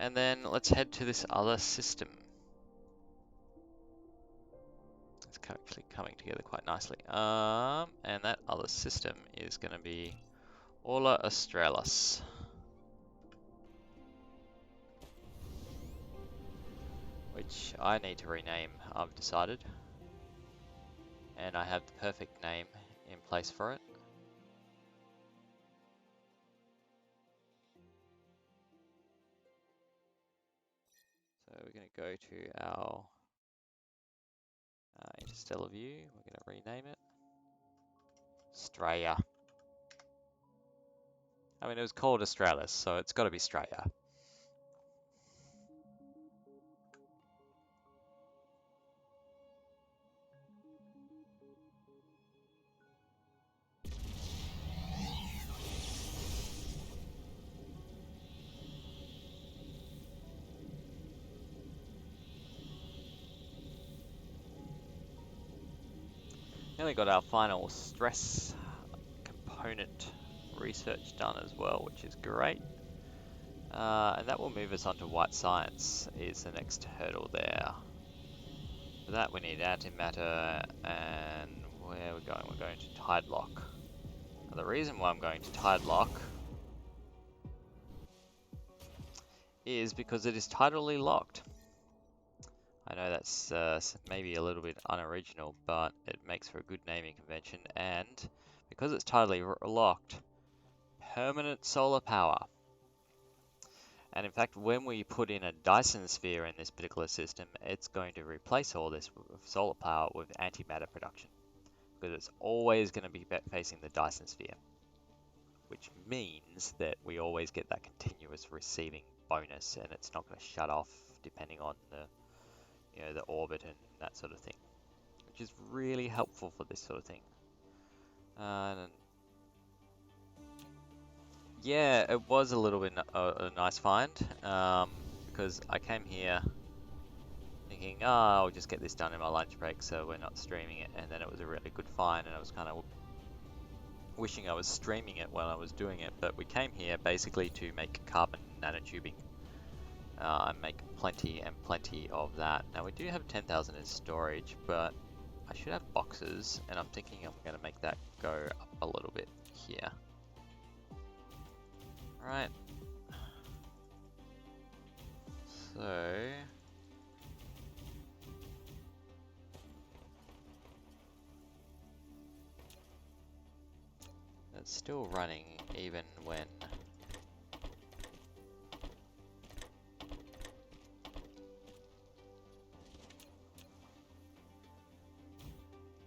And then let's head to this other system. It's actually coming together quite nicely. And that other system is going to be Orla Australis. Which I need to rename, I've decided. And I have the perfect name in place for it. So we're going to go to our interstellar view. We're going to rename it Straya. I mean, it was called Australis, so it's got to be Straya. Nearly got our final stress component research done as well, which is great. And that will move us on to white science is the next hurdle there. For that we need antimatter, and where are we going? We're going to tide lock. Now, the reason why I'm going to tide lock is because it is tidally locked. I know that's maybe a little bit unoriginal, but it makes for a good naming convention, and because it's tidally locked, permanent solar power. And in fact, when we put in a Dyson sphere in this particular system, it's going to replace all this solar power with antimatter production, because it's always going to be facing the Dyson sphere, which means that we always get that continuous receiving bonus, and it's not going to shut off depending on the the orbit and that sort of thing, which is really helpful for this sort of thing. Yeah, it was a little bit a nice find, because I came here thinking, oh, I'll just get this done in my lunch break so we're not streaming it, and then it was a really good find, and I was kind of wishing I was streaming it while I was doing it, but we came here basically to make carbon nanotubing. And make plenty and plenty of that. Now we do have 10,000 in storage, but I should have boxes, and I'm thinking I'm going to make that go up a little bit here. Right. So it's still running even when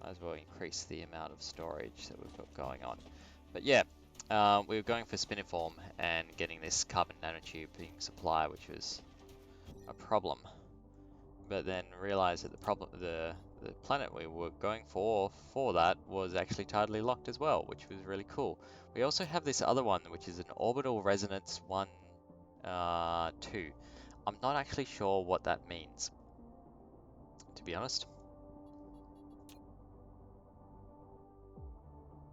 might as well increase the amount of storage that we've got going on. But yeah, we were going for spiniform and getting this carbon nanotubing supply, which was a problem. But then realized that the planet we were going for that was actually tidally locked as well, which was really cool. We also have this other one, which is an orbital resonance 1, 2. I'm not actually sure what that means, to be honest.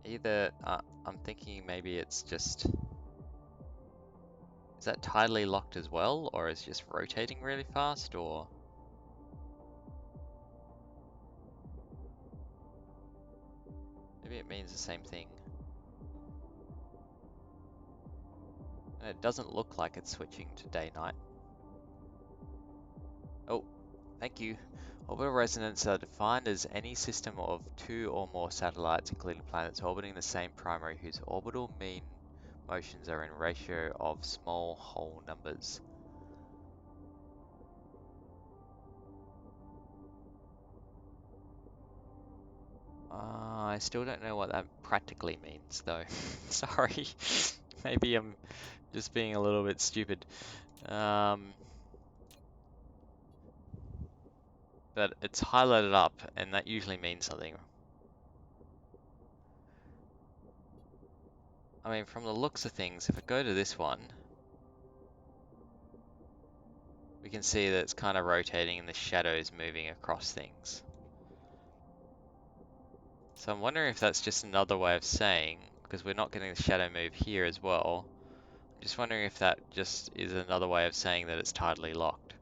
Either, I'm thinking maybe it's just... Is that tidally locked as well, or is it just rotating really fast, or... Maybe it means the same thing. And it doesn't look like it's switching to day-night. Oh, thank you. Orbital resonance are defined as any system of two or more satellites, including planets, orbiting the same primary whose orbital mean motions are in ratio of small whole numbers. I still don't know what that practically means, though. Sorry. Maybe I'm just being a little bit stupid. But it's highlighted up, and that usually means something. I mean, from the looks of things, if I go to this one, we can see that it's kind of rotating and the shadows moving across things. So I'm wondering if that's just another way of saying, because we're not getting the shadow move here as well, I'm just wondering if that just is another way of saying that it's tidally locked.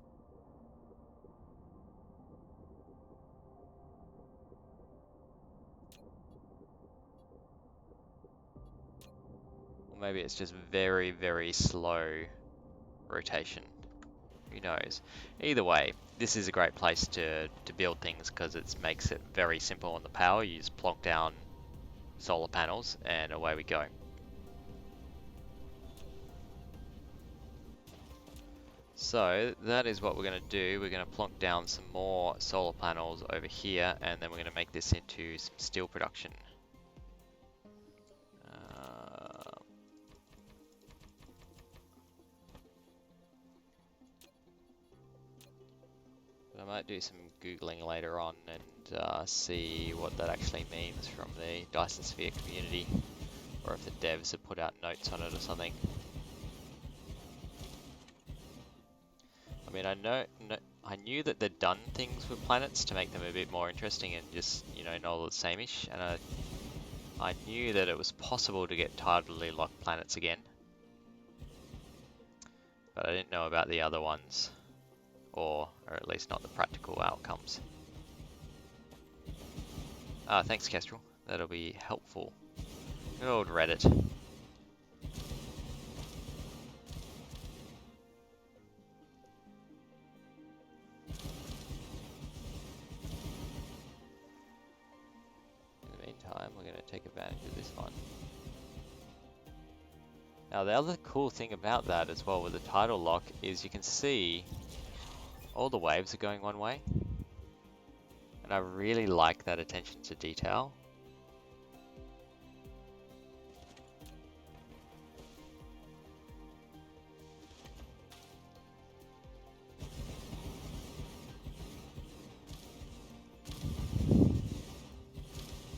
Or maybe it's just very, very slow rotation. Who knows? Either way, this is a great place to build things because it makes it very simple on the power. You just plonk down solar panels and away we go. So that is what we're going to do. We're going to plonk down some more solar panels over here, and then we're going to make this into some steel production. I might do some Googling later on and see what that actually means from the Dyson Sphere community, or if the devs have put out notes on it or something. I mean, I knew that they'd done things with planets to make them a bit more interesting and just, you know, not all the same-ish, and I knew that it was possible to get tidally locked planets again, but I didn't know about the other ones, or at least not the practical outcomes. Thanks, Kestrel. That'll be helpful. Good old Reddit. In the meantime, we're going to take advantage of this one. Now, the other cool thing about that as well with the tidal lock is you can see all the waves are going one way. And I really like that attention to detail.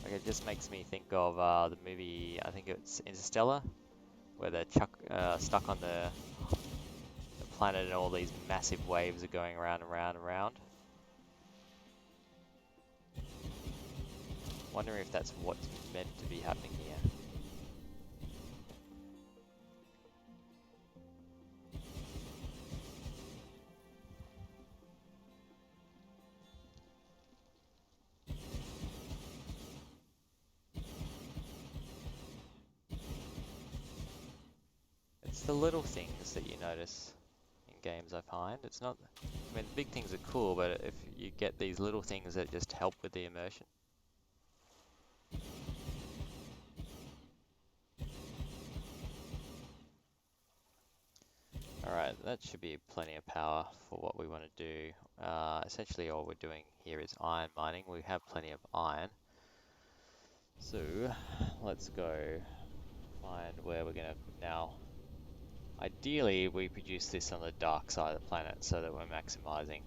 Like, it just makes me think of the movie, I think it's Interstellar, where they're stuck on the planet and all these massive waves are going around and around and around. Wondering if that's what's meant to be happening here. It's the little things that you notice in games, I find. It's not, I mean, big things are cool, but if you get these little things that just help with the immersion. Alright, that should be plenty of power for what we want to do. Essentially all we're doing here is iron mining. We have plenty of iron. So, let's go find where we're going to now. Ideally, we produce this on the dark side of the planet so that we're maximizing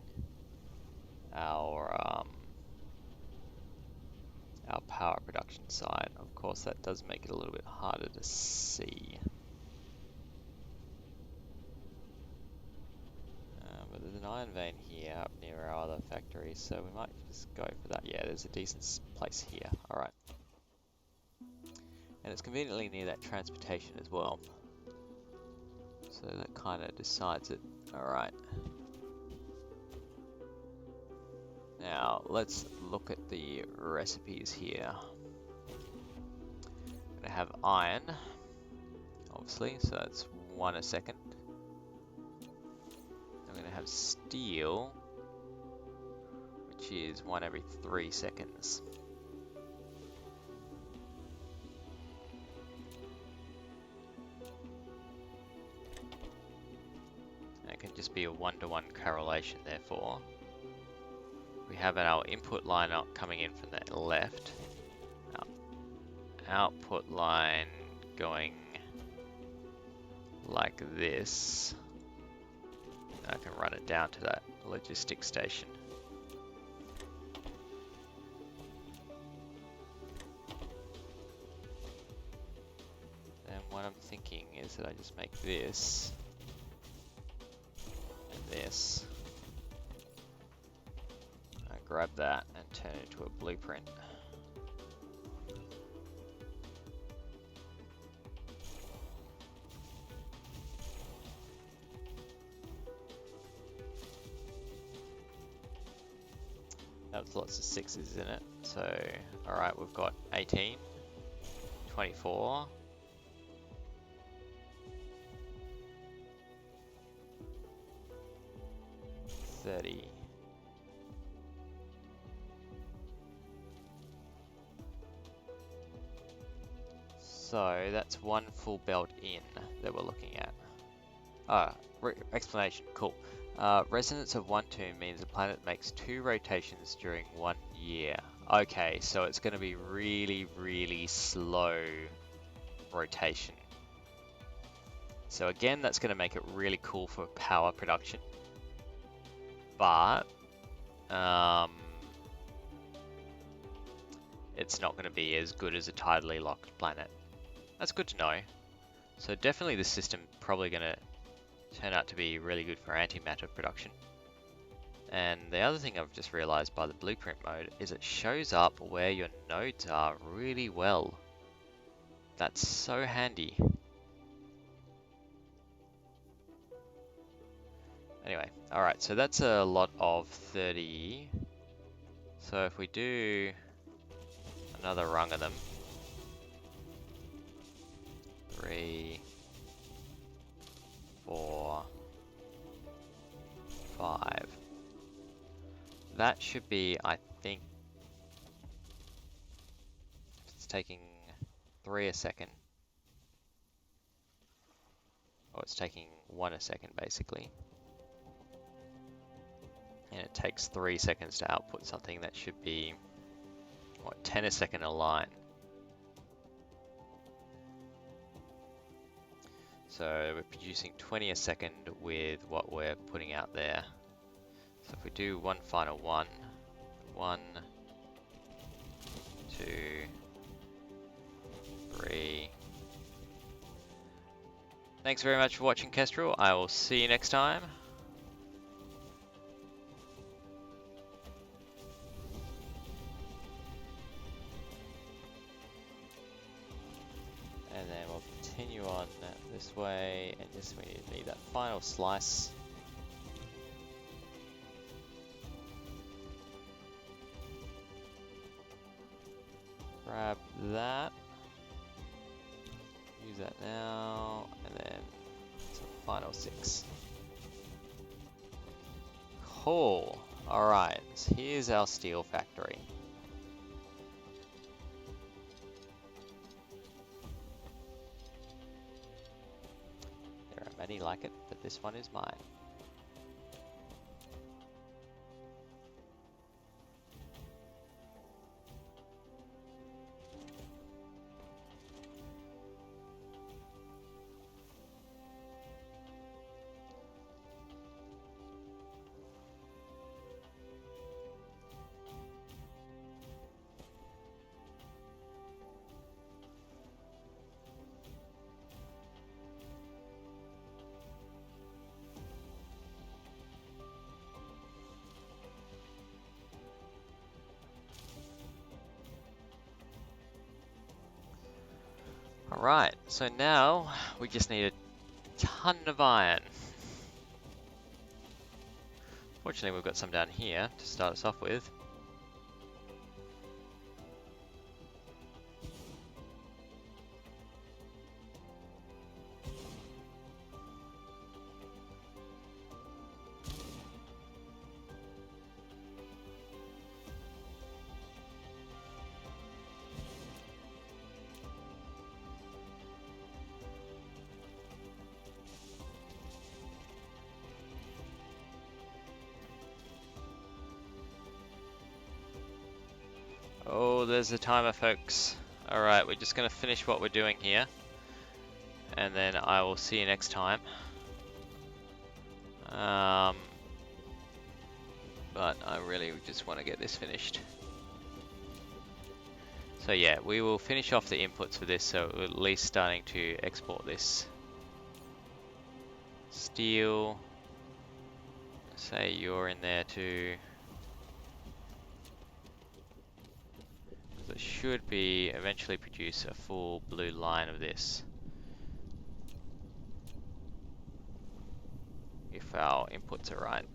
our power production side. Of course, that does make it a little bit harder to see. vein here up near our other factory, so we might just go for that. Yeah, there's a decent place here. Alright. And it's conveniently near that transportation as well. So that kind of decides it. Alright. Now, let's look at the recipes here. I'm going to have iron, obviously, so that's 1 a second. I'm going to have steel, which is 1 every 3 seconds. And it can just be a 1-to-1 correlation, therefore. We have our input line coming in from the left, our output line going like this. I can run it down to that logistics station. And what I'm thinking is that I just make this and this. Grab that and turn it into a blueprint. That was lots of 6s in it. So, alright, we've got 18, 24, 30. So that's 1 full belt in that we're looking at. Explanation, cool. Resonance of 1 tomb means the planet makes 2 rotations during 1 year. Okay, so it's going to be really, really slow rotation. So again, that's going to make it really cool for power production. But it's not going to be as good as a tidally locked planet. That's good to know. So definitely this system probably going to turn out to be really good for antimatter production. And the other thing I've just realized by the blueprint mode is it shows up where your nodes are really well. That's so handy. Anyway, alright, so that's a lot of 30. So if we do another rung of them, 3, 4, 5. That should be, I think, it's taking 3 a second. Or it's taking 1 a second, basically. And it takes 3 seconds to output something that should be, what, 10 a second a line. So we're producing 20 a second with what we're putting out there. So if we do one final 1, 1, 2, 3. Thanks very much for watching, Kestrel. I will see you next time. And then we'll continue on this way, and just we need that final slice. Grab that. Use that now, and then some final 6. Cool. Alright, so here's our steel factory. There are many like it, but this one is mine. Right, so now we just need a ton of iron. Fortunately, we've got some down here to start us off with. Oh, there's the timer, folks. Alright, we're just going to finish what we're doing here. And then I will see you next time. But I really just want to get this finished. So yeah, we will finish off the inputs for this, so we're at least starting to export this. Steel. Say you're in there too. It should be eventually produce a full blue line of this. If our inputs are right.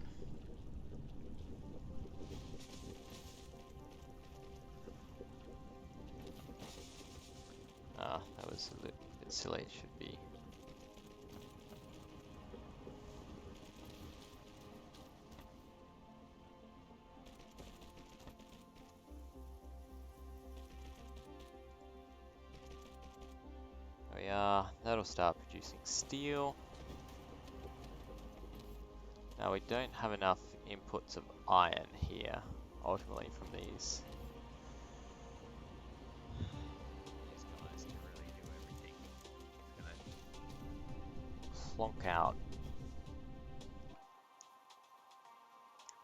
Ah, that was a bit silly, it should be. There we are, that'll start producing steel. Now we don't have enough inputs of iron here, ultimately from these guys to really do everything. It's gonna plonk out.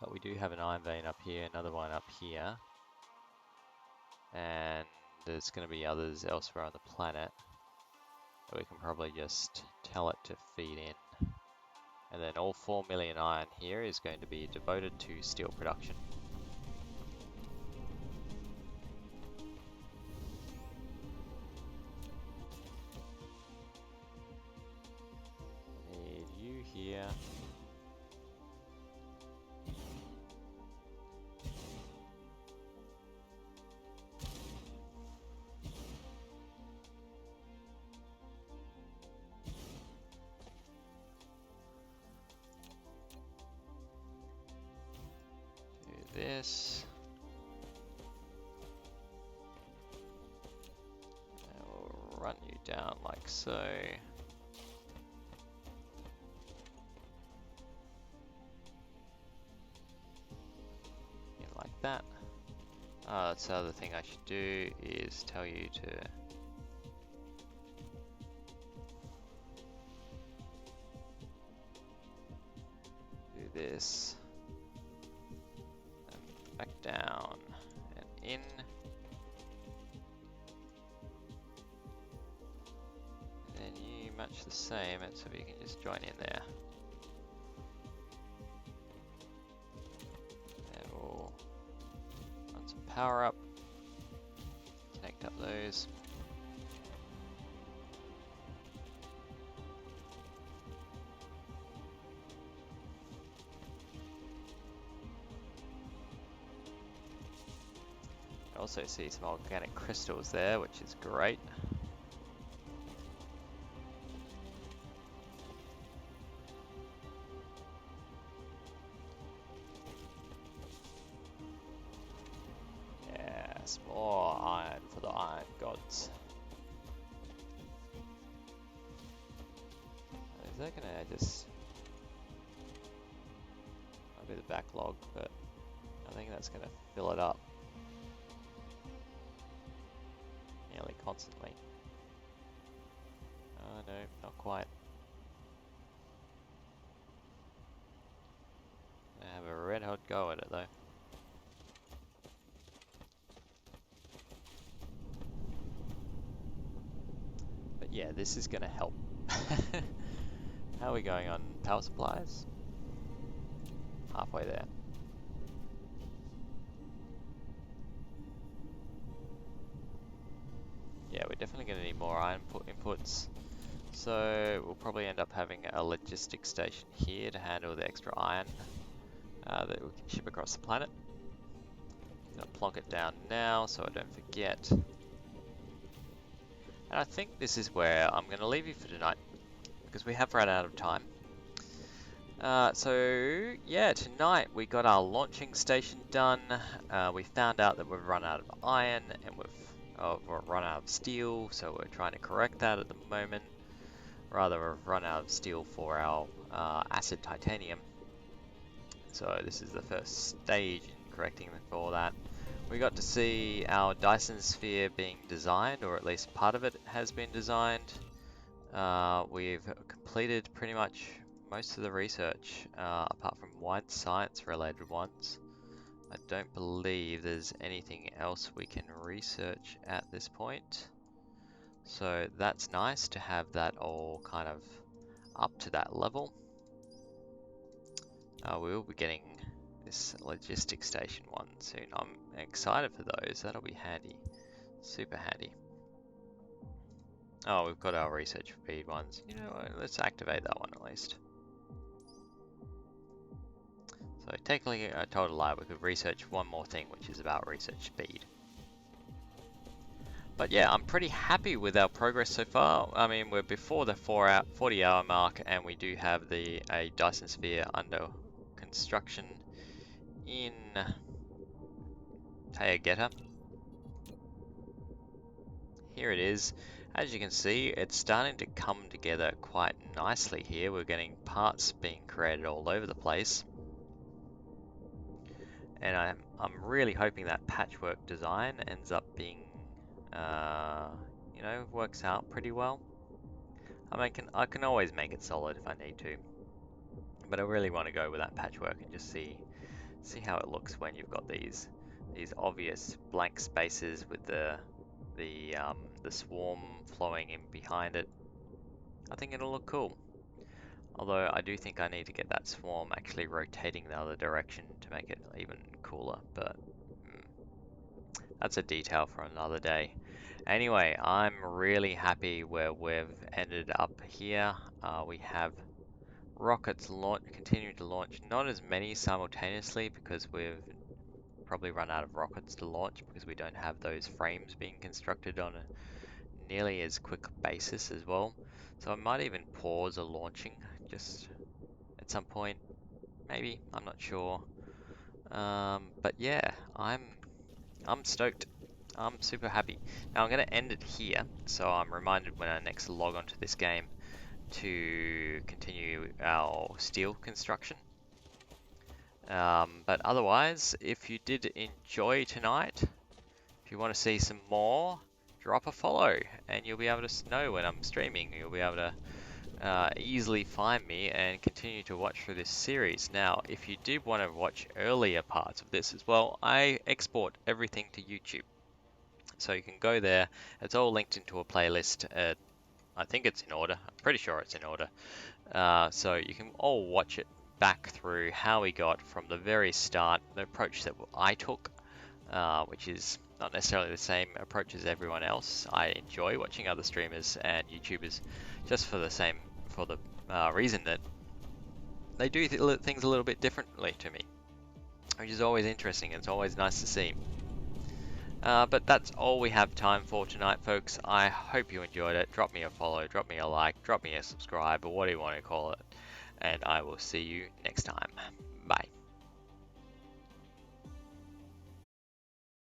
But we do have an iron vein up here, another one up here. And there's going to be others elsewhere on the planet. But we can probably just tell it to feed in. And then all 4 million iron here is going to be devoted to steel production. Need you here. This. And we'll run you down like so. In like that. That's the other thing I should do is tell you to do this. Back down and in. And then you match the same, and so you can just join in there. And we'll run some power up. Connect up those. I also see some organic crystals there, which is great. Yes, more iron for the iron gods. Is that gonna just... might be the backlog, but I think that's gonna fill it up. Nearly constantly. Oh no, not quite. I have a red hot go at it though. But yeah, this is gonna help. How are we going on power supplies? Halfway there. Yeah, we're definitely going to need more iron inputs. So we'll probably end up having a logistics station here to handle the extra iron that we can ship across the planet. I'll plonk it down now so I don't forget. And I think this is where I'm going to leave you for tonight, because we have run out of time. So yeah, tonight we got our launching station done. We found out that we've run out of iron and we've run out of steel, so we're trying to correct that at the moment. Rather, we've run out of steel for our acid titanium. So this is the first stage in correcting for that. We got to see our Dyson sphere being designed, or at least part of it has been designed. We've completed pretty much most of the research, apart from wide science related ones. I don't believe there's anything else we can research at this point. So that's nice to have that all kind of up to that level. We will be getting this logistics station one soon. I'm excited for those. That'll be handy. Super handy. Oh, we've got our research feed ones. You know what, let's activate that one at least. So technically, I told a lie, we could research one more thing, which is about research speed. But yeah, I'm pretty happy with our progress so far. I mean, we're before the 40-hour mark, and we do have a Dyson sphere under construction in Tayageta. Here it is. As you can see, it's starting to come together quite nicely here. We're getting parts being created all over the place. And I'm really hoping that patchwork design ends up being, you know, works out pretty well. I mean, I can always make it solid if I need to, but I really want to go with that patchwork and just see how it looks when you've got these obvious blank spaces with the swarm flowing in behind it. I think it'll look cool. Although I do think I need to get that swarm actually rotating the other direction to make it even cooler, but that's a detail for another day. Anyway, I'm really happy where we've ended up here. We have rockets continuing to launch, not as many simultaneously because we've probably run out of rockets to launch because we don't have those frames being constructed on a nearly as quick basis as well. So I might even pause a launching just at some point, maybe, I'm not sure. But yeah, I'm stoked. I'm super happy. Now I'm going to end it here, so I'm reminded when I next log onto this game to continue our steel construction. But otherwise, if you did enjoy tonight, if you want to see some more, drop a follow and you'll be able to know when I'm streaming. You'll be able to easily find me and continue to watch through this series. Now, if you did want to watch earlier parts of this as well, I export everything to YouTube. So you can go there. It's all linked into a playlist. I think it's in order. I'm pretty sure it's in order. So you can all watch it back through how we got from the very start, the approach that I took, which is not necessarily the same approach as everyone else. I enjoy watching other streamers and YouTubers just for the reason that they do things a little bit differently to me, which is always interesting. It's always nice to see. But that's all we have time for tonight, folks. I hope you enjoyed it. Drop me a follow, drop me a like, drop me a subscribe, or what do you want to call it. And I will see you next time.